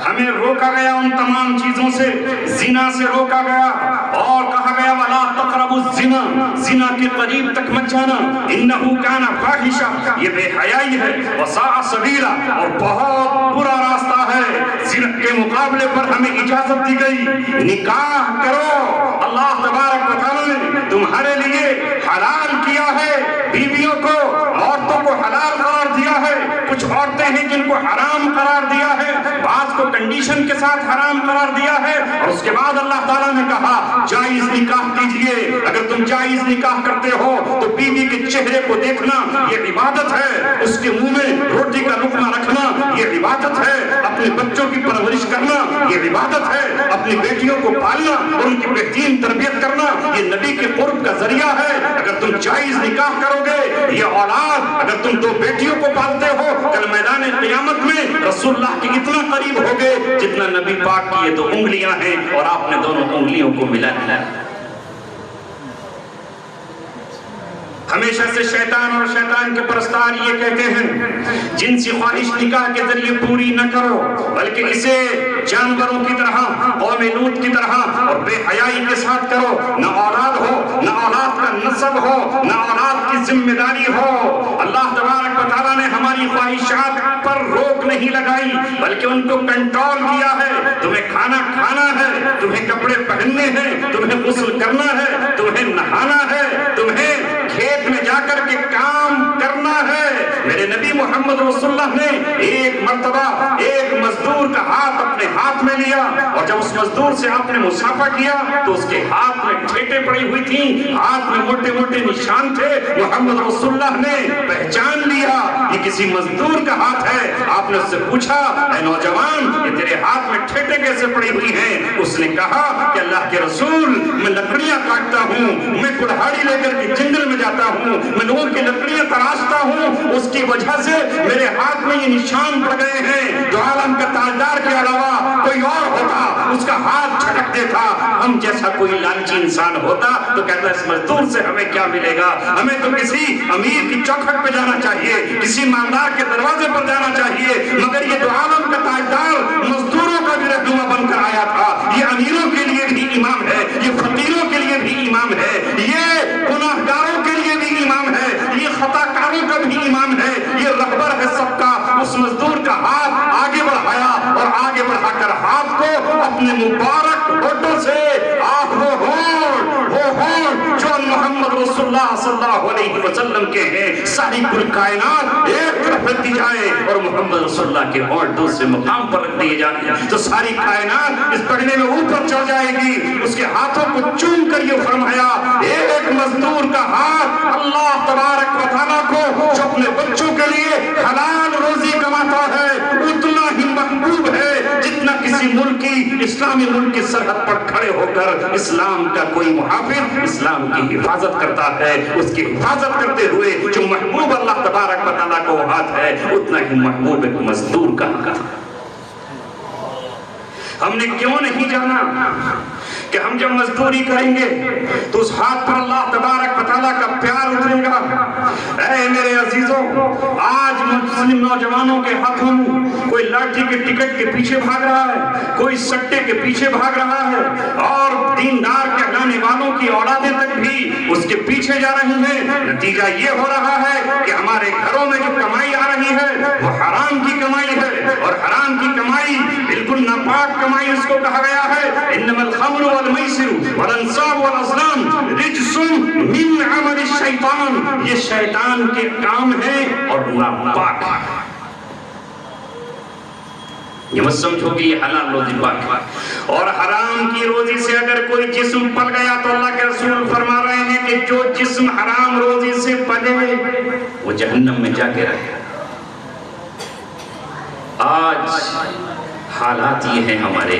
ہمیں روکا گیا ان تمام چیزوں سے، زنا سے روکا گیا اور کہا گیا وَلَا تَقْرَبُوا الزِّنَا، زنا کے قریب تک مت جانا، إِنَّهُ كَانَ فَاحِشًا، یہ بے حیائی ہے، وَسَاءَ سَبِيلًا، اور بہت برا راستہ ہے۔ زنا کے مقابلے پر ہمیں اجازت دی گئی نکاح کرو، اللہ تبارک و تعالیٰ نے تمہارے لیے حلال کیا ہے، بیویوں کو عورتوں کو حلال قرار دیا ہے۔ کچھ عورتیں ہیں جن کو حرام قرار دیا ہے، بعض کو کنڈیشن کے ساتھ حرام قرار دیا ہے، اور اس کے بعد اللہ تعالیٰ نے کہا جائز نکاح کیجئے۔ اگر تم جائز نکاح کرتے ہو تو بیوی کے چہرے کو دیکھنا یہ عبادت ہے، اس کے منہ میں روٹی کا لقمہ رکھنا یہ عبادت ہے، اپنے بچوں کی پرورش کرنا یہ عبادت ہے، اپنی بیٹیوں کو پالنا اور ان کی بہترین تربیت کرنا یہ نبی کے قرب کا ذریعہ ہے۔ اگر تم جائز نکاح کرو گے یہ اولاد، اگر تم دو بیٹیوں کو پالتے ہو کل میدان قیامت میں رسول اللہ کے اتنا قریب ہوگے جتنا نبی پاک کی یہ دو انگلیاں ہیں اور آپ نے دونوں انگلیوں کو ملا دیا۔ ہمیشہ سے شیطان اور شیطان کے پرستار یہ کہتے ہیں جنسی خواہش نکاح کے ذریعے پوری نہ کرو بلکہ اسے جانوروں کی طرح، قوم لوط کی طرح اور بے حیائی کے ساتھ کرو، نہ اولاد ہو، نہ اولاد کا نسب ہو، نہ اولاد کی ذمہ داری ہو۔ اللہ تبارک و تعالیٰ نے ہماری خواہشات پر روک نہیں لگائی بلکہ ان کو کنٹرول کیا ہے۔ تمہیں کھانا کھانا ہے، تمہیں کپڑے پہننے ہیں، تمہیں غسل کرنا ہے، تمہیں نہانا ہے، تمہیں کھیت میں جا کر کے کام کرنا ہے۔ میرے نبی محمد رسول اللہ نے ایک مرتبہ ایک مزدور کا ہاتھ اپنے ہاتھ میں لیا اور جب اس مزدور سے آپ نے مصافحہ کیا تو اس کے ہاتھ میں ٹھیٹیں پڑی ہوئی تھیں، ہاتھ میں موٹے موٹے نشان تھے۔ محمد رسول اللہ نے پہچان لیا یہ کسی مزدور کا ہاتھ ہے۔ آپ نے اس سے پوچھا اے نوجوان یہ تیرے ہاتھ میں ٹھیٹیں کیسے پڑی ہوئی ہیں؟ اس نے کہا کہ اللہ کے رسول میں لکڑیاں کاٹتا ہوں، میں کڑھاڑی لے کر کے جنگل میں جاتا ہوں، میں لوگوں کی لکڑیاں تراشتا ہوں، اس کی وجہ سے میرے ہاتھ میں یہ نشان پڑ گئے ہیں۔ جو عالم کا تاجدار کے علاوہ کوئی اور ہوتا اس کا ہاتھ چھٹک دیتا، ہم جیسا کوئی لالچی انسان ہوتا تو کہتا اس مزدور سے ہمیں کیا ملے گا، ہمیں تو کسی امیر کی چوکھٹ پہ جانا چاہیے، کسی مالدار کے دروازے پر جانا چاہیے، مگر یہ جو عالم کا تاجدار مزدوروں کا بھی رہنما بن کر آیا تھا، یہ امیروں کے لیے بھی امام ہے، یہ فقیروں کے لیے بھی امام ہے، یہ گناہگاروں کے لیے بھی امام ہے، یہ خطا کاروں کا بھی امام ہے، یہ رہبر ہے سب کا۔ اس مزدور کا ہاتھ آگے بڑھایا اور آگے بڑھا کر ہاتھ کو اپنے مبارک ہونٹوں سے وہ ہونٹ جو محمد رسول اللہ صلی اللہ علیہ وسلم کے ہیں، ساری کل کائنات ایک طرف رکھ دی جائے اور محمد رسول اللہ کے ہونٹوں سے مقام پر رکھ دیے جائیں تو ساری کائنات اس پڑھنے میں اوپر چڑھ جائے گی۔ اس کے ہاتھوں کو چوم کر یہ فرمایا ایک مزدور کا ہاتھ اللہ تبارک و تعالیٰ کو جو اپنے بچوں کے لیے حلال روزی کماتا ہے اتنا ہی محبوب ہے جتنا کسی ملک کی اسلامی ملک کی سرحد پر کھڑے ہو کر اسلام کا کوئی محافظ اسلام کی حفاظت کرتا ہے، اس کی حفاظت کرتے ہوئے جو محبوب اللہ تبارک و تعالیٰ کو ہاتھ ہے اتنا ہی محبوب ایک مزدور کا حق ہے۔ ہم نے کیوں نہیں جانا کہ ہم جب مزدوری کریں گے تو اس ہاتھ پر اللہ تبارک و تعالیٰ کا پیار اترے گا۔ اے میرے عزیزوں، آج مسلم نوجوانوں کے ہاتھوں میں کوئی لاٹھی کے ٹکٹ کے پیچھے بھاگ رہا ہے، کوئی سٹے کے پیچھے بھاگ رہا ہے، اور دیندار کہلانے والوں کی اولادیں تک بھی اس کے پیچھے جا رہی ہیں۔ نتیجہ یہ ہو رہا ہے کہ ہمارے گھروں میں جو کمائی آ رہی ہے وہ حرام کی کمائی ہے، اور حرام کی کمائی بالکل ناپاک کمائی اس کو کہا گیا ہے۔ انما الخمر والمیسر والانصاب والازلام رجس من عمل الشیطان، یہ شیطان کے کام ہیں اور ناپاک ہے۔ یہ مت سمجھو کہ یہ حلال روزی پاک ہے، اور حرام کی روزی سے اگر کوئی جسم پل گیا تو اللہ کے رسول فرما رہے ہیں کہ جو جسم حرام روزی سے پلے وہ جہنم میں جا کے رہے۔ آج حالات یہ ہیں ہمارے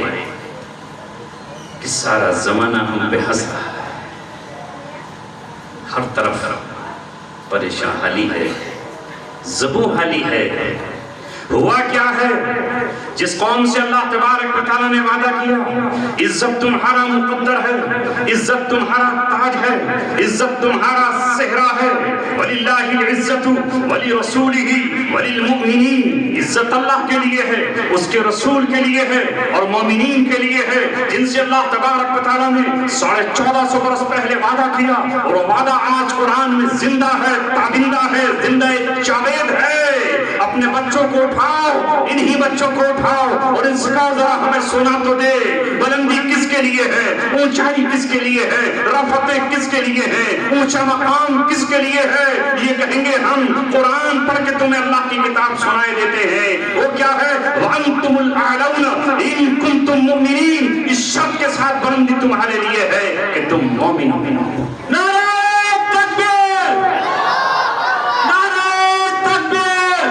کہ سارا زمانہ ہم پہ ہنس رہا ہے، ہر طرف پریشان حالی ہے، زبوں حالی ہے۔ ہوا کیا ہے؟ جس قوم سے اللہ تبارک و تعالیٰ نے وعدہ کیا عزت تمہارا مقدر ہے، عزت تمہارا تاج ہے، عزت تمہارا صحرا ہے، وَلِلَّهِ الْعِزَّةُ وَلِرَسُولِهِ وَلِلْمُؤْمِنِينَ، عزت اللہ کے لیے ہے، اس کے رسول کے لیے ہے اور مومنین کے لیے ہے، جن سے اللہ تبارک و تعالیٰ نے 1450 برس پہلے وعدہ کیا، اور وہ وعدہ آج قرآن میں زندہ ہے، تابندہ ہے، زندہ جاوید ہے۔ اپنے بچوں کو اٹھاؤ، انہی بچوں کو اٹھاؤ اور ان سے کہا ذرا ہمیں سنا تو دے، بلندی کس کے لیے ہے، اونچائی کس کے لیے ہے، رفتیں کس کے لیے ہے، اونچا مقام کس کے لیے ہے؟ یہ کہیں گے ہم قرآن پڑھ کے تمہیں اللہ کی کتاب سنائے دیتے ہیں۔ وہ کیا ہے؟ وَأَنْتُمُ الْأَعْلَوْنَ إِن كُنْتُم مُؤْمِنِينَ، اس شرط کے ساتھ بلندی تمہارے لیے ہے کہ تم مومن ہو۔ نعرہ تکبیر، نعرہ تکبیر۔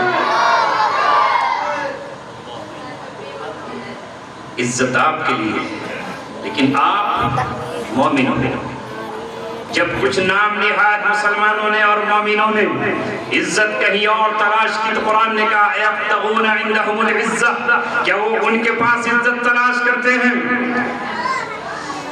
عزت آپ کے لیے، لیکن آپ مومن ہو۔ جب کچھ نام نہاد مسلمانوں نے اور مومنوں نے عزت کہیں اور تلاش کی تو قرآن نے کہا یبتغون عندہم العزت، کیا وہ ان کے پاس عزت تلاش کرتے ہیں؟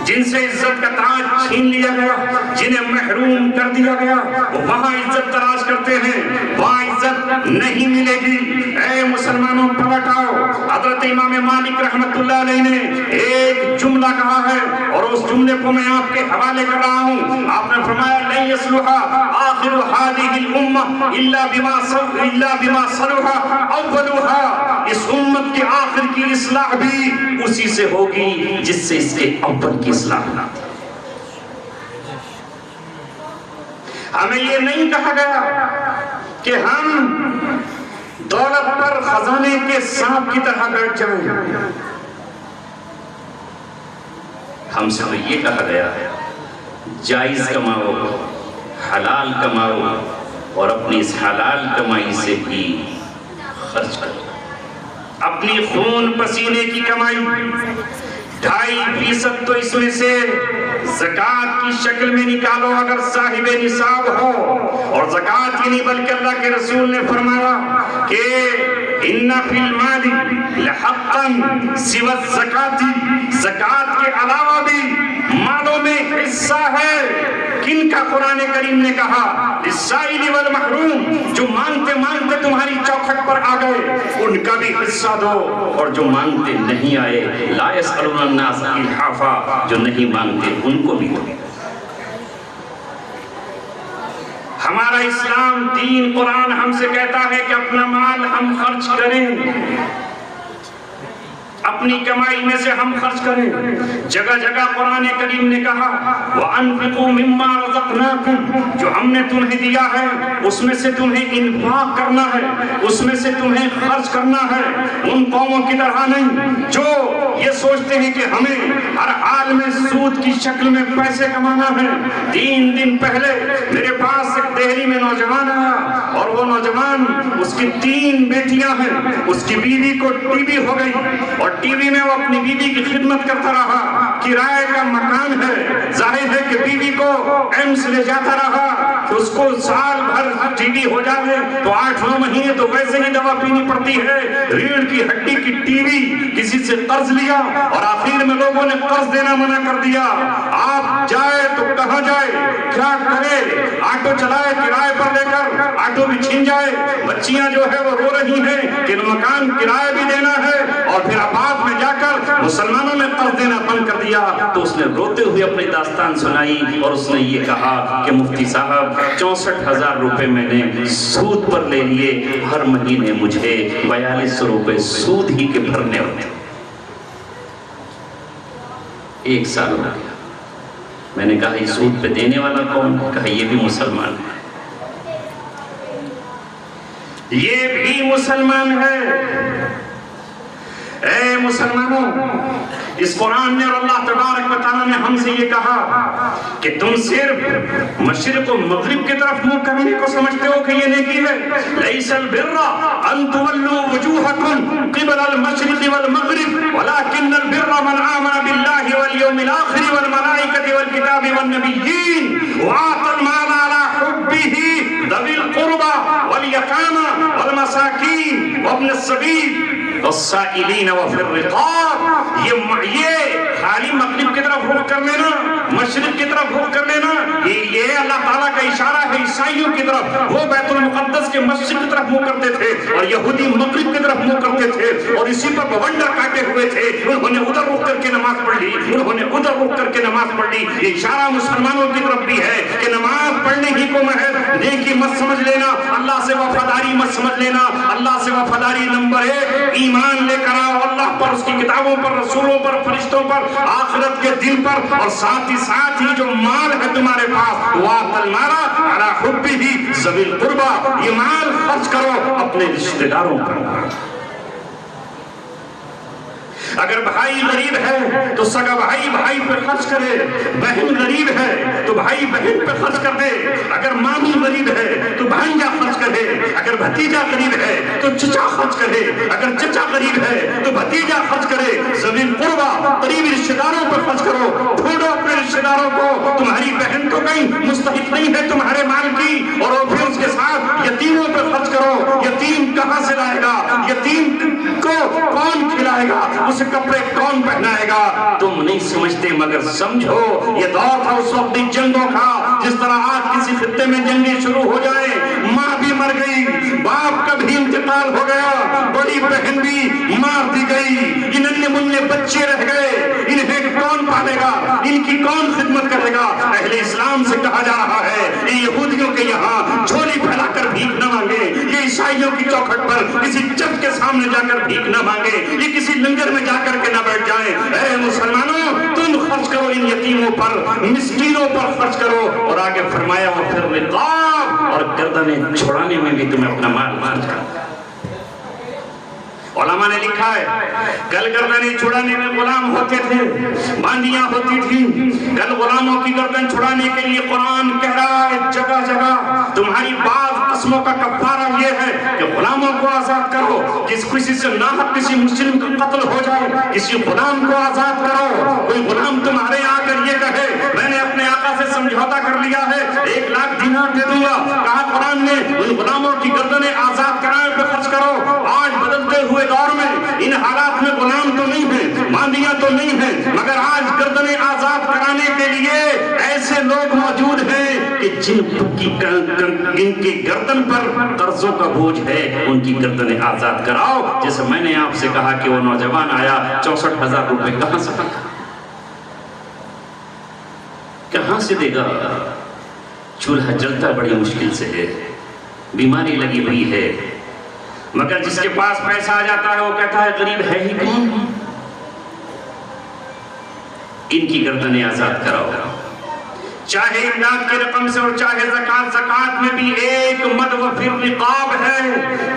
جن سے عزت کا تاج چھین لیا گیا، جنہیں محروم کر دیا گیا، وہ وہاں عزت تلاش کرتے ہیں، وہاں عزت نہیں ملے گی۔ اے مسلمانوں پلٹ آؤ۔ حضرت امام مالک رحمت اللہ علیہ نے ایک جملہ کہا ہے اور اس جملے کو میں آپ کے حوالے کر رہا ہوں۔ آپ نے فرمایا لن يصلح آخر هذه الامه الا بما صلح اولها، اس امت کے آخر کی اصلاح بھی اسی سے ہوگی جس سے اس کے اول کی اصلاح نہ تھی۔ ہمیں یہ نہیں کہا گیا کہ ہم دولت پر خزانے کے سانپ کی طرح بیٹھ جائیں، ہم سے تو یہ کہا گیا جائز کماؤ، حلال کماؤ، اور اپنی اس حلال کمائی سے بھی خرچ کرو۔ اپنی خون پسینے کی کمائی 2.5% تو اس میں سے زکوٰۃ کی شکل میں نکالو اگر صاحب نصاب ہو، اور زکوٰۃ ہی نہیں بلکہ اللہ کے رسول نے فرمایا کہ ان فی المال لحقا سوى الزکاۃ، زکوٰۃ کے علاوہ بھی مالوں میں حصہ ہے۔ کن کا؟ قرآن کریم نے کہا للسائل والمحروم، جو مانگتے مانگتے تمہاری چوکھٹ پر آ گئے ان کا بھی حصہ دو، اور جو مانگتے نہیں آئے لا يسألون الناس الحافا، جو نہیں مانگتے ان کو بھی دو۔ ہمارا اسلام دین قرآن ہم سے کہتا ہے کہ اپنا مال ہم خرچ کریں، اپنی کمائی میں سے ہم خرچ کریں۔ جگہ جگہ قرآن کریم نے کہا وَأَنفِقُوا مِمَّا رَزَقْنَاكُمْ، جو ہم نے تمہیں دیا ہے اس میں سے تمہیں انفاق کرنا ہے، اس میں سے تمہیں خرچ کرنا ہے۔ ان قوموں کی طرح نہیں جو یہ سوچتے ہیں کہ ہمیں ہر حال میں سود کی شکل میں پیسے کمانا ہے۔ 3 دن پہلے میرے پاس ایک دہلی میں نوجوان آیا، اور وہ نوجوان، اس کی 3 بیٹیاں ہیں، اس کی بیوی کو ٹی بی ہو گئی، اور اور ٹی وی میں وہ اپنی بیوی کی خدمت کرتا رہا، کرائے کا مکان ہے، ظاہر ہے کہ بیوی کو ایمس لے جاتا رہا کہ اس کو سال بھر ٹی وی ہو جائے تو 8-9 مہینے تو ویسے ہی دوا پینی پڑتی ہے، ریڑھ کی ہڈی کی ٹی وی کسی سے قرض لیا اور آخر میں لوگوں نے قرض دینا منع کر دیا۔ آپ جائے تو کہاں جائے، کیا کرے، آٹو چلائے کرائے پر لے کر، آٹو بھی چھن جائے، بچیاں جو ہے وہ رو رہی ہیں کہ مکان کرائے بھی دینا ہے، اور پھر آباد میں جا کر مسلمانوں نے قرض دینا بند کر دیا۔ تو اس نے روتے ہوئے اپنی داستان سنائی اور اس نے یہ کہا کہ مفتی صاحب 64,000 روپے میں نے سود پر لے لیے، ہر مہینے مجھے 4200 روپے سود ہی کے بھرنے ہوتے، 1 سال ہو گیا۔ میں نے کہا یہ سود پہ دینے والا کون؟ کہا یہ بھی مسلمان ہے، یہ بھی مسلمان ہے۔ اے مسلمانوں، اس قرآن نے اور اللہ تبارک و تعالیٰ نے ہم سے یہ کہا کہ تم صرف مشرق و مغرب کی طرف منہ کرنے کو سمجھتے ہو کہ یہ نیکی ہے۔ لیس البر ان تولوا وجوہکم قبل المشرق والمغرب ولکن البر من آمن باللہ والیوم الآخر والملائکۃ والکتاب والنبیین وآتى المال على حبہ ذوی القربى والیتامى والمساکین وابن السبیل والسائلین وفی الرقاب۔ یہ خالی مغرب کی طرف رخ کر لینا، مشرق کی طرف رخ کر لینا، یہ اللہ تعالیٰ کا اشارہ ہے عیسائیوں کی طرف۔ وہ بیت المقدس کے مشرق کی طرف منہ کرتے تھے اور یہودی مغرب کی طرف منہ کرتے تھے، اور اسی پر بونڈر کاٹے ہوئے تھے۔ انہوں نے ادھر رخ کر کے نماز پڑھ لی، انہوں نے ادھر رخ کر کے نماز پڑھ لی۔ یہ اشارہ مسلمانوں کی طرف بھی ہے کہ نماز پڑھنے ہی کو محض نیکی مت سمجھ لینا، اللہ سے وفاداری مت سمجھ لینا۔ اللہ سے وفاداری نمبر 1، ایمان لے کر آؤ اللہ پر، اس کی کتابوں پر، رسولوں پر، فرشتوں پر، آخرت کے دن پر، اور ساتھ ہی جو مال ہے تمہارے پاس، وَآتَى الْمَالَ عَلَى حُبِّهِ ذَوِي الْقُرْبَى، یہ مال خرچ کرو اپنے رشتہ داروں پر۔ اگر بھائی غریب ہے تو سگا بھائی بھائی پہ خرچ کرے، بہن غریب ہے تو بھائی بہن پہ خرچ کر دے، اگر مامی غریب ہے تو بھانجا خرچ کرے، اگر بھتیجا غریب ہے تو چچا خرچ کرے، اگر چچا غریب ہے تو بھتیجا خرچ کرے۔ ذوی القربى، قریبی رشتہ داروں پر خرچ کرو، ڈھونڈو اپنے رشتہ داروں کو۔ تمہاری بہن تو کہیں مستحق نہیں ہے تمہارے مال کی، اور پھر اس کے ساتھ یتیموں پہ خرچ کرو۔ یتیم کہاں سے لائے گا؟ یتیم کو کون کھلائے گا؟ اسے کپڑے کون پہنائے گا؟ تم نہیں سمجھتے مگر سمجھو، یہ دور تھا اس وقت جنگوں کا۔ جس طرح آج کسی خطے میں جنگیں شروع ہو جائیں، ماں بھی مر گئی، باپ کا بھی انتقال ہو گیا، بڑی بہن بھی مار دی گئی، یہ ننھے منھے بچے رہ گئے، انہیں کون پالے گا؟ ان کی کون خدمت کرے گا؟ اہل اسلام سے کہا جا رہا ہے یہ یہودیوں کے یہاں جھولی پھیلا کر بھیک نہ مانگے، یہ عیسائیوں کی چوکھٹ پر کسی جج کے سامنے جا کر بھیک نہ مانگے، یہ کسی لنگر میں جا کر کے نہ بیٹھ جائیں۔ اے مسلمانوں، تم خرچ کرو ان یتیموں پر، مسکینوں پر خرچ کرو۔ اور آگے فرمایا وفر رقاب، اور گردنیں چھڑانے میں بھی تمہیں اپنا مال خرچ کرنا۔ علماء نے لکھا ہے کل گردنیں چھڑانے میں غلام ہوتے تھے، باندیاں ہوتی تھیں، کل غلاموں کی گردن چھڑانے کے لیے قرآن کہہ رہا ہے جگہ جگہ تمہاری بعض قسموں کا کفارہ یہ ہے کہ غلاموں کو آزاد کرو۔ کسی سے ناحق کسی مسلم کا قتل ہو جائے، کسی غلام کو آزاد کرو۔ کوئی غلام تمہارے آ کر یہ کہے میں نے اپنے آقا سے سمجھوتا کر لیا ہے، 1 لاکھ دینار دے دوں گا، کہا قرآن نے ان غلاموں کی گردنیں آزاد کرانے پہ خرچ کرو۔ آج بدلتے ہوئے دور میں ان حالات میں غلام تو نہیں ہیں، باندیاں تو نہیں ہیں، مگر آج گردنیں آزاد کرانے کے لیے ایسے لوگ موجود ہیں کہ جن کی گردن پر قرضوں کا بوجھ ہے، ان کی گردنیں آزاد کراؤ۔ جیسے میں نے آپ سے کہا کہ وہ نوجوان آیا 64,000 روپے کہاں سے کہاں سے دے گا؟ چولہا جلتا بڑی مشکل سے ہے، بیماری لگی ہوئی ہے، مگر جس کے پاس پیسہ آ جاتا ہے وہ کہتا ہے غریب ہے ہی کون؟ ان کی گردنیں آزاد کراؤ، چاہے امداد کی رقم سے اور چاہے زکوٰۃ میں بھی ایک مد وفر رقاب ہے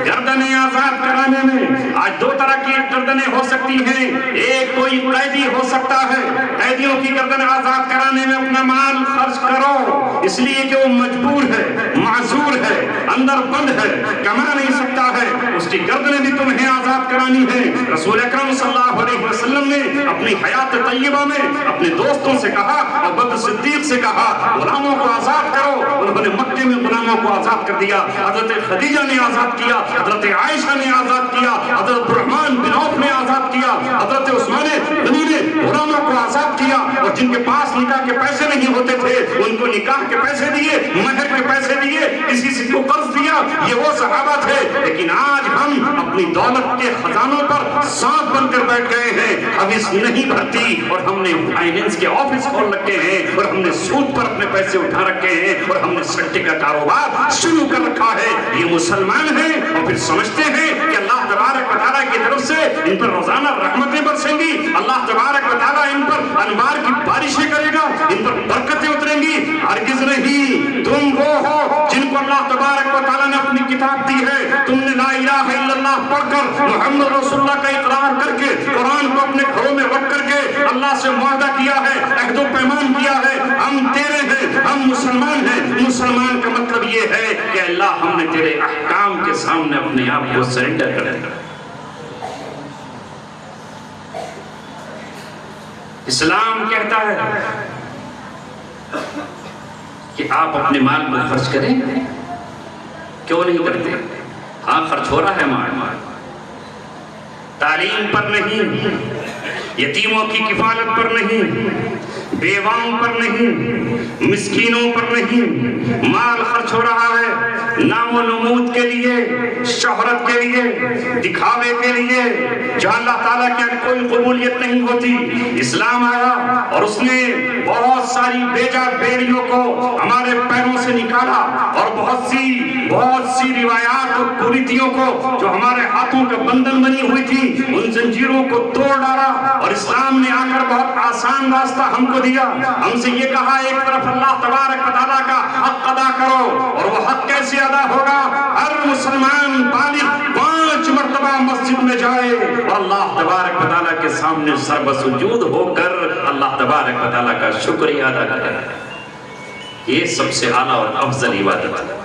گردنیں آزاد کرانے میں۔ آج 2 طرح کی گردنیں ہو سکتی ہیں، ایک کوئی قیدی ہو سکتا ہے، قیدیوں کی گردن آزاد کرانے میں اپنا مال خرچ کرو، اس لیے کہ وہ مجبور ہے، معذور ہے، اندر بند ہے، کما نہیں سکتا ہے، اس کی گردنیں بھی تمہیں آزاد کرانی ہے۔ رسول اکرم صلی اللہ علیہ وسلم نے اپنی حیات طیبہ میں اپنے دوستوں سے کہا، ابوبکر صدیق سے کہا غلاموں کو آزاد کرو۔ انہوں نے مکے میں غلاموں کو آزاد کر دیا، حضرت خدیجہ نے آزاد کیا، حضرت عائشہ نے آزاد کیا، حضرت عبدالرحمن بن عوف نے آزاد کیا، حضرت عثمان غنی نے غلاموں کو آزاد کیا، اور جن کے پاس نکاح کے پیسے نہیں ہوتے تھے ان کو نکاح کے پیسے دیے، مہر کے پیسے دیے، کسی سے کو قرض دیا، یہ وہ صحابہ تھے۔ لیکن آج ہم اپنی دولت کے خزانوں پر سانپ بن کر بیٹھ گئے ہیں، حویص نہیں بھرتی، اور ہم نے فائنینس کے آفس کھول رکھے ہیں، اور ہم نے سود پر اپنے پیسے اٹھا رکھے ہیں، اور ہم نے سٹے کا کاروبار شروع کر رکھا ہے۔ یہ مسلمان ہیں اور پھر سمجھتے ہیں کہ اللہ تبارک و تعالیٰ کی طرف سے ان پر روزانہ رحمتیں برسیں گی، اللہ تبارک و تعالیٰ ان پر انوار کی بارشیں کرے گا، ان پر برکتیں اتریں گی۔ ہرگز نہیں، تم وہ ہو جن کو اللہ تبارک و تعالیٰ نے اپنی کتاب دی ہے، تم نے لا الہ الا اللہ پڑھ کر محمد رسول اللہ کا اقرار کر کے قرآن کو اپنے گھروں میں رکھ کر کے اللہ سے معاہدہ کیا ہے، عہد و پیمان کیا ہے، ہم تیرے ہیں، ہم مسلمان ہیں۔ مسلمان کا مطلب یہ ہے کہ اللہ ہم نے تیرے احکام کے سامنے اپنے آپ کو سرنڈر کر دیا۔ اسلام کہتا ہے کہ آپ اپنے مال کو خرچ کریں، کیوں نہیں کرتے؟ ہاں خرچ ہو رہا ہے مال، تعلیم پر نہیں، یتیموں کی کفالت پر نہیں، بیواؤں پر نہیں، مسکینوں پر نہیں، مال خرچ ہو رہا ہے نام و نمود کے لیے، شہرت کے لیے، دکھاوے کے لیے، جہاں اللہ تعالیٰ کی کوئی قبولیت نہیں ہوتی۔ اسلام آیا اور اس نے بہت ساری بیجا بیڑیوں کو ہمارے پیروں سے نکالا، اور بہت سی روایات اور کریتیوں کو جو ہمارے ہاتھوں کا بندھن بنی ہوئی تھی ان زنجیروں کو توڑ ڈالا، اور اسلام نے آ کر بہت آسان راستہ ہم کو دیا۔ ہم سے یہ کہا ایک طرف اللہ تبارک و تعالیٰ کا حق ادا کرو، اور وہ حق کیسے ادا ہوگا؟ ہر مسلمان بالغ 5 مرتبہ مسجد میں جائے اور اللہ تبارک و تعالیٰ کے سامنے سر بسجود ہو کر اللہ تبارک و تعالیٰ کا شکریہ ادا کرے۔ یہ سب سے اعلیٰ اور افضل عبادت ہے۔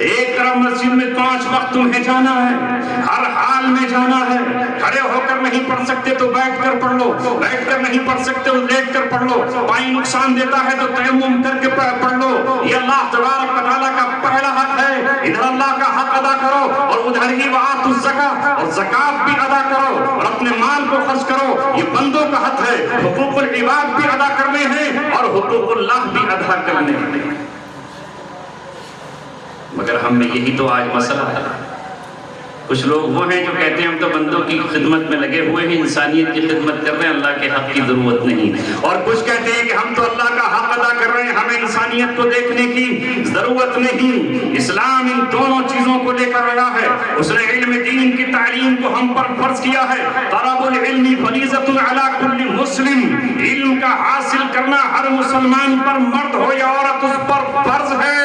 ایک طرف مسجد میں 5 وقت تمہیں جانا ہے، ہر حال میں جانا ہے، کھڑے ہو کر نہیں پڑھ سکتے تو بیٹھ کر پڑھ لو، بیٹھ کر نہیں پڑھ سکتے تو لیٹ کر پڑھ لو، پائی نقصان دیتا ہے تو تیمم کر کے پڑھ لو۔ یہ اللہ تبارک و تعالیٰ کا پہلا حق ہے، ادھر اللہ کا حق ادا کرو اور ادھر ہی وآتوا الزکاۃ، اور زکوٰۃ بھی ادا کرو اور اپنے مال کو خرچ کرو۔ یہ بندوں کا حق ہے، حقوق العباد بھی ادا کرنے ہیں اور حقوق اللہ بھی ادا کرنے ہیں۔ مگر ہم میں یہی تو آج مسئلہ ہے۔ کچھ لوگ وہ ہیں جو کہتے ہیں ہم تو بندوں کی خدمت میں لگے ہوئے ہیں، انسانیت کی خدمت کر رہے ہیں، اللہ کے حق کی ضرورت نہیں، اور کچھ کہتے ہیں کہ ہم تو اللہ کا حق ادا کر رہے ہیں، ہمیں انسانیت کو دیکھنے کی ضرورت نہیں۔ اسلام ان دونوں چیزوں کو لے کر آیا ہے۔ اس نے علم دین کی تعلیم کو ہم پر فرض کیا ہے، طلب العلم فریضۃ علی کل مسلم، علم کا حاصل کرنا ہر مسلمان پر، مرد ہو یا عورت، اس پر فرض ہے۔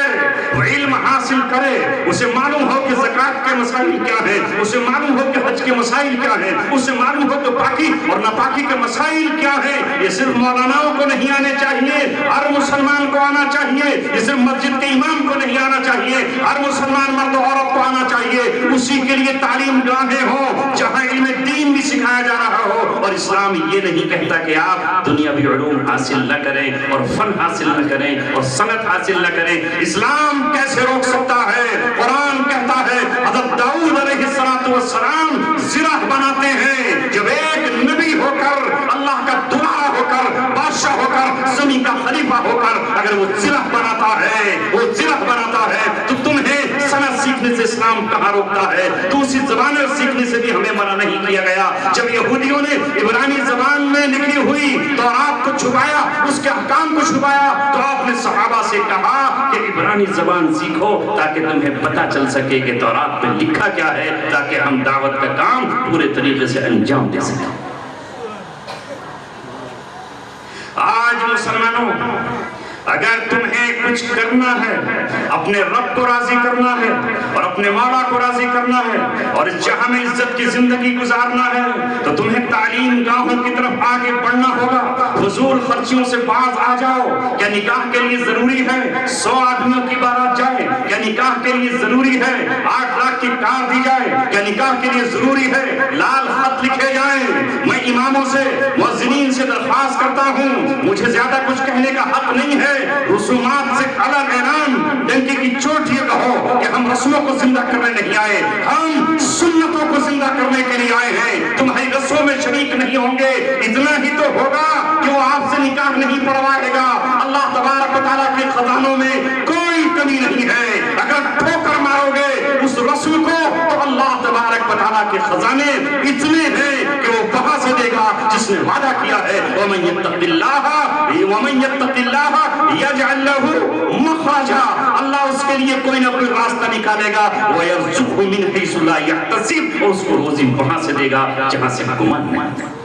وہ علم حاصل کرے، اسے معلوم ہو کہ زکوٰۃ کے مسائل کیا ہیں، اسے معلوم ہو کہ حج کے مسائل کیا ہیں، اسے معلوم ہو کہ پاکی اور ناپاکی کے مسائل کیا ہیں۔ یہ صرف مولاناؤں کو نہیں آنے چاہیے، ہر مسلمان کو آنا چاہیے۔ یہ صرف مسجد کے امام کو نہیں آنا چاہیے، ہر مسلمان مرد و عورت کو آنا چاہیے۔ اسی کے لیے تعلیم گاہیں ہوں جہاں علم دین بھی سکھایا جا رہا ہو۔ اور اسلام یہ نہیں کہتا کہ آپ دنیاوی علوم حاصل نہ کریں اور فن حاصل نہ کریں اور صنعت حاصل نہ کریں۔ اسلام کیسے روک سکتا ہے؟ قرآن کہتا ہے حضرت داؤد علیہ السلام زرہ بناتے ہیں، جب ایک نبی ہو کر، اللہ کا دعا ہو کر، بادشاہ ہو کر، زمین کا خلیفہ ہو کر اگر وہ زرہ بناتا ہے، وہ زرہ بناتا ہے، تو تمہیں صنعت سیکھنے سے اسلام کہاں روکتا ہے؟ دوسری زبانیں سیکھنے سے بھی ہمیں منع نہیں کیا گیا۔ جب یہودیوں نے عبرانی زبان میں لکھی ہوئی تورات کو چھپایا، اس کے احکام کو چھپایا، تو آپ نے صحابہ سے کہا کہ عبرانی زبان سیکھو تاکہ تمہیں پتہ چل سکے کہ تورات میں لکھا کیا ہے، تاکہ ہم دعوت کا کام پورے طریقے سے انجام دے سکیں۔ آج مسلمانوں، اگر تمہیں کچھ کرنا ہے، اپنے رب کو راضی کرنا ہے اور اپنے مولا کو راضی کرنا ہے اور اس جہاں میں عزت کی زندگی گزارنا ہے تو تمہیں تعلیم گاہوں کی طرف آگے بڑھنا ہوگا۔ فضول خرچیوں سے باز آ جاؤ۔ کیا نکاح کے لیے ضروری ہے 100 آدمیوں کی بارات جائے؟ کیا نکاح کے لیے ضروری ہے 8 لاکھ کی کار دی جائے؟ کیا نکاح کے لیے ضروری ہے لال خط لکھے جائیں؟ میں اماموں سے، مؤذنین سے درخواست کرتا ہوں، مجھے زیادہ کچھ کہنے کا حق نہیں ہے۔ رسومات سے الگ اعلان، ڈنکی کی چوٹ یہ کہو کہ ہم رسموں کو زندہ کرنے نہیں آئے، ہم سنتوں کو زندہ کرنے کے لیے آئے ہیں۔ تمہاری رسموں میں شریک نہیں ہوں گے، اتنا ہی تو ہوگا کہ وہ آپ سے نکاح نہیں پڑھوائے گا۔ اللہ تبارک و تعالیٰ کے خزانوں میں کوئی کمی نہیں ہے۔ اگر ٹھوکر مارو گے اس رسم کو تو اللہ تبارک و تعالیٰ کے خزانے اتنے ہیں کہ وہ وہاں سے دے گا جس نے وعدہ کیا ہے۔ وَمَن يَتَّقِ اللَّهَ يَجْعَل لَّهُ مَخْرَجًا، اللہ اس کے لیے کوئی نہ کوئی راستہ نکالے گا۔ وَيَرْزُقْهُ مِنْ حَيْثُ لَا يَحْتَسِبُ، اور اس کو روزی وہاں سے دے گا جہاں سے گمان نہیں۔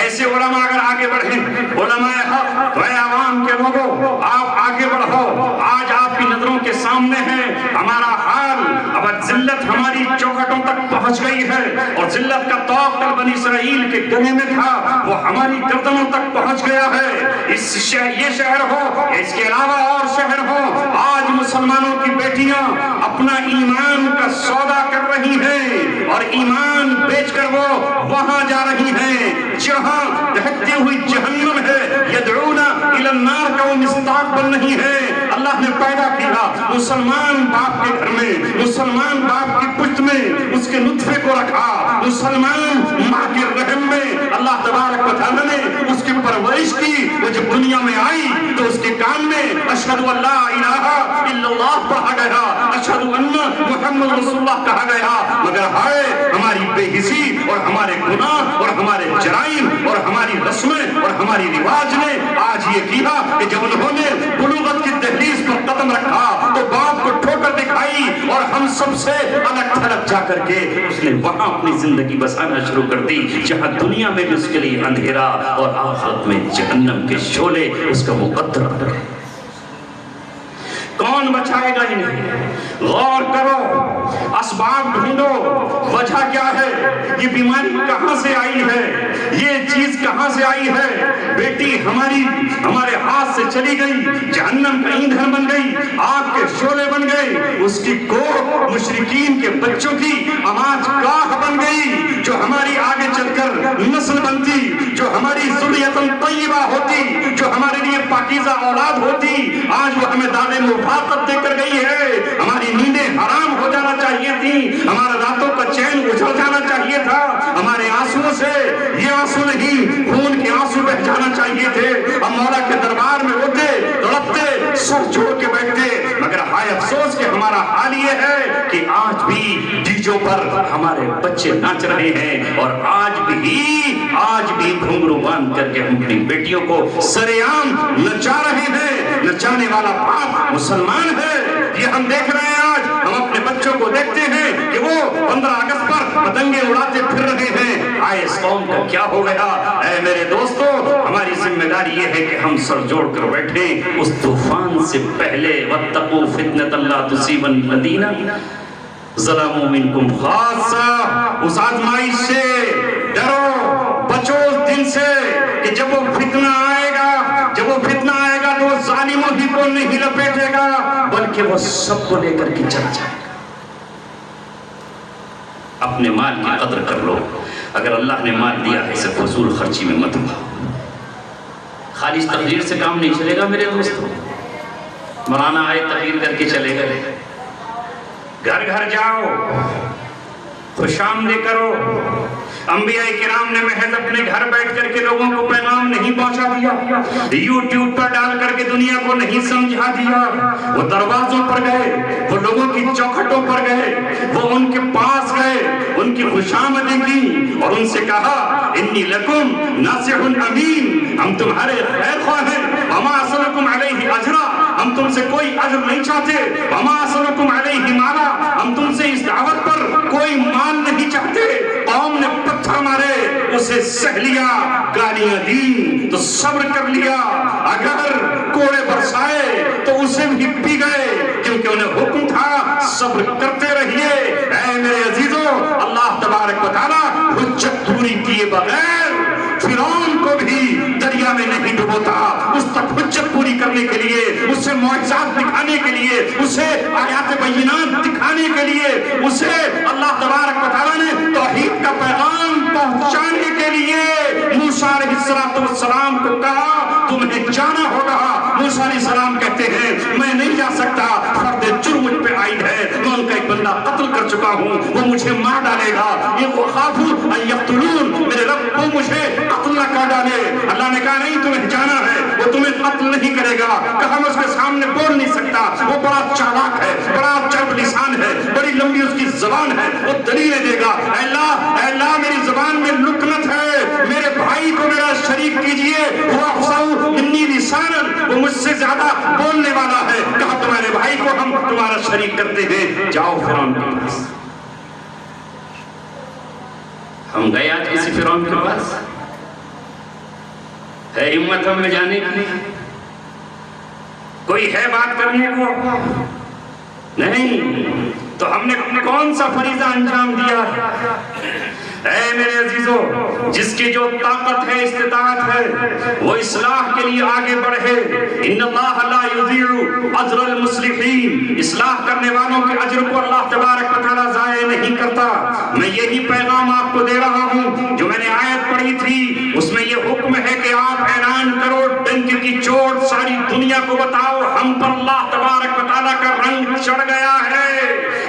ایسے علماء اگر آگے بڑھیں، علماء حق، اے عوام کے لوگوں، آپ آگے بڑھو۔ آج آپ کی نظروں کے سامنے ہے ہمارا حال۔ اب ذلت ہماری چوکھٹوں تک پہنچ گئی ہے اور ذلت کا طوق بنی اسرائیل کے گلے میں تھا، وہ ہماری گردنوں تک پہنچ گیا ہے۔ یہ شہر ہو یا اس کے علاوہ اور شہر ہو، آج مسلمانوں کی بیٹیاں اپنا ایمان کا سودا کر رہی ہیں اور ایمان بیچ کر وہ وہاں جا رہی ہیں جہاں دہکتی ہوئی جہنم ہے۔ یدعون الی النار کا وہ مصداق بن نہیں ہے۔ اللہ نے پیدا کیا مسلمان باپ کے گھر میں، مسلمان باپ کی پشت میں اس کے نطفے کو رکھا، مسلمان ماں کے رحم میں اللہ تبارک و تعالیٰ نے اس کی پرورش کی۔ وہ جب دنیا میں آئی تو اس کے کان میں اشہد ان لا الہ الا اللہ پڑھا گیا، اشہد ان محمد رسول اللہ کہا گیا، مگر ہائے ہماری بے حسی اور ہمارے گناہ اور ہمارے جرائم اور ہماری رسمیں اور ہماری رواج نے آج یہ کیا کہ جب انہوں نے بلوغت کی دہلیز پر قدم رکھا تو باپ کو ٹھوکر دکھائی اور ہم سب سے الگ تھلگ جا کر کے اس نے وہاں اپنی زندگی بسانا شروع کر دی جہاں دنیا میں بھی اس کے لیے اندھیرا اور آخرت میں جہنم کے شعلے اس کا مقدر ہے۔ کون بچائے گا انہیں؟ غور کرو، اسباب ڈھونڈو، وجہ کیا ہے؟ یہ بیماری کہاں سے آئی ہے؟ یہ چیز کہاں سے آئی ہے؟ بیٹی ہمارے ہاتھ سے چلی گئی، جہنم کا ایندھن بن گئی، آگ کے شعلے بن گئے، اس کی کوکھ مشرکین کے بچوں کی آماج گاہ بن گئی، جو ہماری آگے چل کر نسل بنتی، جو ہماری ذریۃ طیبہ ہوتی، جو ہمارے لیے پاکیزہ اولاد ہوتی، آج وہ ہمیں دعوے مفاقت دے کر گئی ہے۔ ہماری نیندیں حرام ہو جانا چاہیے تھی، ہمارا راتوں کا چین اجڑ جانا چاہیے تھا، ہمارے آنسوؤں سے یہ آنسو نہیں خون کے آنسو بہ جانا چاہیے تھے۔ ہم مولا کے دربار میں ہوتے، تڑپتے، سر جوڑ کے بیٹھتے، مگر ہائے افسوس کہ ہمارا حال یہ ہے کہ آج بھی ڈیجوں پر ہمارے بچے ناچ رہے ہیں اور آج بھی گھنگرو باندھ کر کے ہم اپنی بیٹیوں کو سرعام نچا رہے ہیں۔ نچانے والا باپ مسلمان ہے، یہ ہم دیکھ رہے ہیں۔ آج ہم اپنے بچوں کو دیکھتے ہیں کہ وہ 15 اگست پر پتنگیں اڑاتے پھر رہے ہیں۔ آئے اس قوم کا کیا ہو گیا؟ اے میرے دوستو، ہماری ذمہ داری یہ ہے کہ ہم سر جوڑ کر بیٹھیں اس طوفان سے پہلے۔ واتقوا فتنة لا تصيبن الذين ظلموا منكم خاصة، اس آزمائش سے ڈرو، بچو اس دن سے کہ جب وہ فتنہ آئے گا تو وہ ظالموں ہی کو نہیں لپیٹے گا بلکہ وہ سب کو لے کر کے چل جائے گا۔ اپنے مال کی قدر کر لو، اگر اللہ نے مال دیا ہے اسے فضول خرچی میں مت اڑاؤ۔ خالص تقریر سے کام نہیں چلے گا میرے دوستو، مولانا آئے تقریر کر کے چلے گئے۔ گھر گھر جاؤ، خوش آمدید کرو۔ انبیاء کرام نے محض اپنے گھر بیٹھ کر کے لوگوں کو پیغام نہیں پہنچا دیا، یوٹیوب پر ڈال کر کے دنیا کو نہیں سمجھا دیا۔ وہ دروازوں پر گئے، وہ لوگوں کی چوکھٹوں پر گئے، وہ ان کے پاس گئے، ان کی خوش آمدید کی اور ان سے کہا انی لکم ناصح امین، ہم تمہارے خیر خواہ ہیں، وما اسألکم علیہ اجرا، ہم تم سے کوئی اجر نہیں چاہتے، وما اسألکم علیہ مالا، ہم تم سے اس دعوت پر کوئی مال نہیں چاہتے۔ قوم نے پتھر مارے اسے سہ لیا، گالیاں دی تو صبر کر لیا، اگر کوڑے برسائے تو اسے بھی پی گئے، کیونکہ انہیں حکم تھا صبر کرتے رہیے۔ اے میرے عزیزو، اللہ تبارک و تعالیٰ حجت پوری کیے بغیر فرعون کو بھی دریا میں نہیں ڈبوتا، اس تک حجت پوری کرنے کے لیے، اسے معجزات دکھانے کے لیے، اسے آیات بینات دکھانے کے لیے، اسے اللہ تبارک و تعالیٰ نے توحید کا پیغام پہنچانے کے لیے موسیٰ علیہ السلام کو کہا تمہیں جانا ہوگا۔ موسیٰ علیہ السلام کہتے ہیں میں نہیں جا سکتا، فرد جرم مجھ پہ عائد ہے، میں ان کا ایک بندہ قتل کر چکا ہوں، وہ مجھے مار ڈالے گا، یہ وخافوا ان یقتلون، میرے رب وہ مجھے قتل نہ کر ڈالے۔ اللہ نے کہا نہیں تمہیں جانا ہے، وہ تمہیں قتل نہیں کرے گا۔ کہا میں اس کے سامنے بول نہیں سکتا، وہ بڑا چالاک ہے، بڑا چرب لسان ہے، بڑی لمبی اس کی زبان ہے، وہ دلیلیں دے گا۔ اے اللہ میری زبان میں لکنت ہے، میرے بھائی کو میرا شریک کیجئے، وہ افصحوا منی لسانا، وہ مجھ سے زیادہ بولنے والا ہے۔ کہا تمہارے بھائی کو ہم تمہارا شریک کرتے ہیں، جاؤ فرعون کے پاس۔ ہم گئے آج کسی فرعون کے پاس؟ ہے ہمت ہمیں جانے کی؟ کوئی ہے بات کرنے کو؟ نہیں، تو ہم نے کون سا فریضہ انجام دیا؟ اے میرے عزیزو، جس کی جو طاقت ہے، استطاعت ہے، وہ اصلاح کے لیے آگے بڑھے۔ ان اللہ لا یضیع اجر المصلحین، اصلاح کرنے والوں کے اجر کو اللہ تبارک و تعالیٰ ضائع نہیں کرتا۔ میں یہی پیغام آپ کو دے رہا ہوں جو میں نے آیت پڑھی تھی، اس میں یہ حکم ہے کہ آپ اعلان کرو، ڈنک کی چوٹ ساری دنیا کو بتاؤ ہم پر اللہ تبارک و تعالیٰ کا رنگ چڑھ گیا ہے۔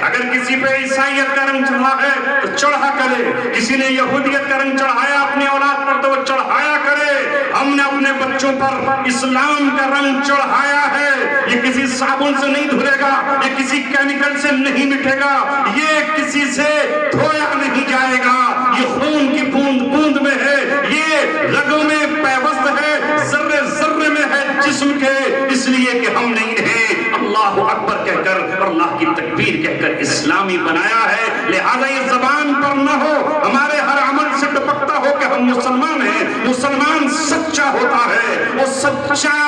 اگر کسی پہ عیسائیت کا رنگ چڑھا ہے تو چڑھا کرے، کسی نے یہودیت کا رنگ چڑھایا اپنی اولاد پر تو وہ چڑھایا کرے۔ ہم نے اپنے بچوں پر اسلام کا رنگ چڑھایا ہے، یہ کسی صابن سے نہیں دھلے گا، یہ کسی کیمیکل سے نہیں مٹے گا، یہ کسی سے دھویا نہیں جائے گا، یہ خون کی بوند بوند میں ہے، یہ رگوں میں پیوست ہے، ذرے ذرے میں ہے جسم کے، اس لیے کہ ہم نے انہیں اللہ اکبر کہہ کر اور اللہ کی تکبیر کہہ کر اسلامی بنایا ہے۔ لہذا یہ زبان پر نہ ہو، ہمارے ہر عمل سے ٹپکتا ہو کہ ہم مسلمان ہیں۔ مسلمان سچا ہوتا ہے، وہ سچا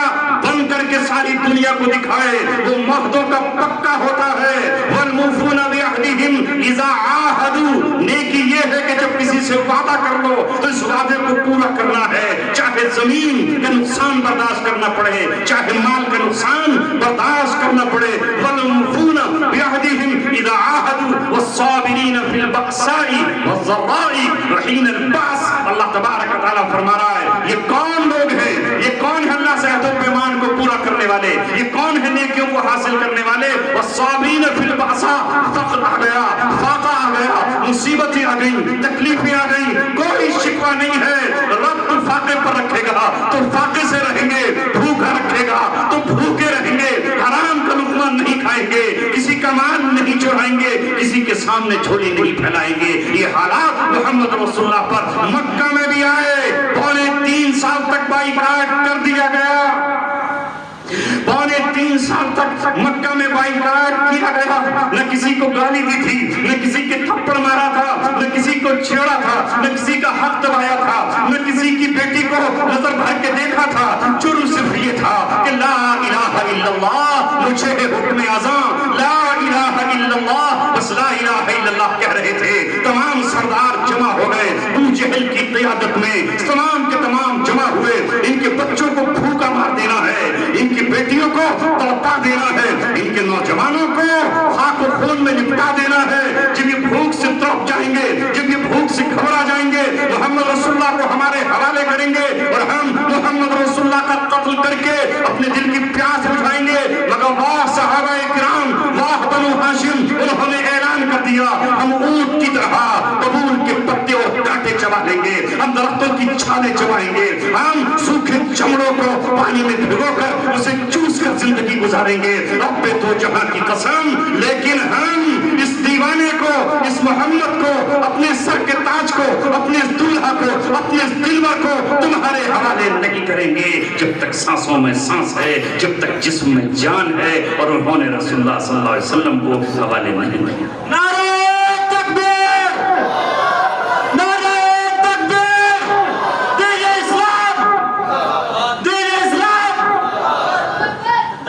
بن کر کے ساری دنیا کو دکھائے، وہ معاہدوں کا پکا ہوتا ہے۔ والموفون بعہدہم اذا عاہدوا، نیکی یہ ہے کہ جب کسی سے وعدہ کر لو تو اس وعدے کو پورا کرنا ہے، چاہے زمین کا نقصان برداشت کرنا پڑے، چاہے مال کا نقصان برداشت کرنا پڑے۔ والموفون بعہدہم اذا عاہدوا والصابرین فی البأساء والضراء وحین البأس۔ اللہ تبارک و تعالیٰ فرما رہا ہے یہ کون لوگ ہیں، یہ کون ہے اللہ سے عہد و پیمان کو پورا کرنے والے، یہ کون ہے نیکیوں کو حاصل کرنے والے۔ والصابرین فی البأساء، فقر آ گیا، فاقہ آ گیا، مصیبتیں آ گئیں، تکلیفیں آ گئیں، کوئی شکوہ نہیں ہے، رب تو فاقے پر رکھے گا تو فاقے سے رہیں گے، بھوکا رکھے گا تو بھوکے رہیں گے، حرام کا لقمہ نہیں کھائیں گے، کسی کا مال نہیں چڑھائیں گے، کسی کے سامنے جھولی نہیں پھیلائیں گے۔ یہ حالات محمد رسول اللہ پر مکہ میں بھی آئے، 3.25 سال تک بائیکاٹ کر دیا گیا، 3.25 سال تک مکہ میں بائیکاٹ کیا گیا، نہ کسی کو گالی دی تھی، نہ کسی کے تھپڑ مارا تھا، نہ کسی کو چھیڑا تھا، نہ کسی کا حق دبایا تھا، نہ کسی کی بیٹی کو نظر بھر کے دیکھا تھا۔ جرم صرف یہ تھا کہ لا الہ الا اللہ، مجھے حکم اعظم لا الہ الا اللہ، بس لا الہ الا اللہ کہہ رہے تھے۔ تمام سردار جمع ہو گئے ابو جہل کی قیادت میں، تمام کے تمام جمع ہوئے، ان کے بچوں کو بھوکا مار دینا ہے، ان کی بیٹیوں کو تڑپا دینا ہے، ان کے نوجوانوں کو خاک و خون میں لپٹا دینا ہے۔ جب یہ بھوک سے تڑپ جائیں گے، جب یہ بھوک سے گھبرا جائیں گے، محمد رسول اللہ کو ہمارے حوالے کریں گے اور ہم محمد رسول اللہ کا قتل کر کے اپنے دل کی پیاس بجھائیں گے۔ مگر واہ صحابہ کرام، واہ بنو ہاشم، انہوں نے اعلان کر دیا ہم اونٹ کی طرح ببول کے پتے اور کانٹے چبا لیں گے، ہم درختوں کی چھالیں چبائیں گے، ہم سوکھے چمڑوں کو پانی میں بھگو کر اسے چوس کر زندگی گزاریں گے، رب دو جہاں کی قسم۔ لیکن ہم اس دیوانے کو، اس محمد کو، اپنے سر کے تاج کو، اپنے دلہا کو، اپنے دلبر کو تمہارے حوالے نہیں کریں گے جب تک سانسوں میں سانس ہے، جب تک جسم میں جان ہے۔ اور انہوں نے رسول اللہ صلی اللہ علیہ وسلم کو حوالے نہیں کیا۔ نعرہ تکبیر،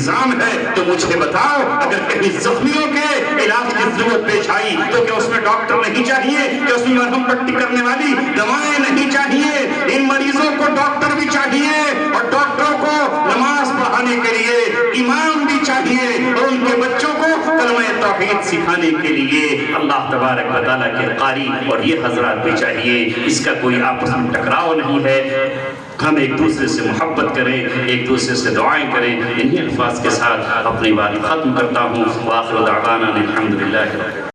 الزام ہے تو مجھے بتاؤ، اگر کہیں زخمیوں کے علاج کی ضرورت پیش آئی تو کیا اس میں ڈاکٹر نہیں چاہیے؟ کیا اس میں مرہم پٹی کرنے والی دوائیں نہیں چاہیے؟ ان مریضوں کو ڈاکٹر بھی چاہیے، اور ڈاکٹروں کو نماز پڑھانے کے لیے امام بھی چاہیے، اور ان کے بچوں کو کلمہ توحید سکھانے کے لیے اللہ تبارک و تعالیٰ کے قاری اور یہ حضرات بھی چاہیے۔ اس کا کوئی آپس میں ٹکراؤ نہیں ہے۔ ہم ایک دوسرے سے محبت کریں، ایک دوسرے سے دعائیں کریں۔ انہی الفاظ کے ساتھ اپنی بات ختم کرتا ہوں۔ وآخر دعوانا الحمدللہ۔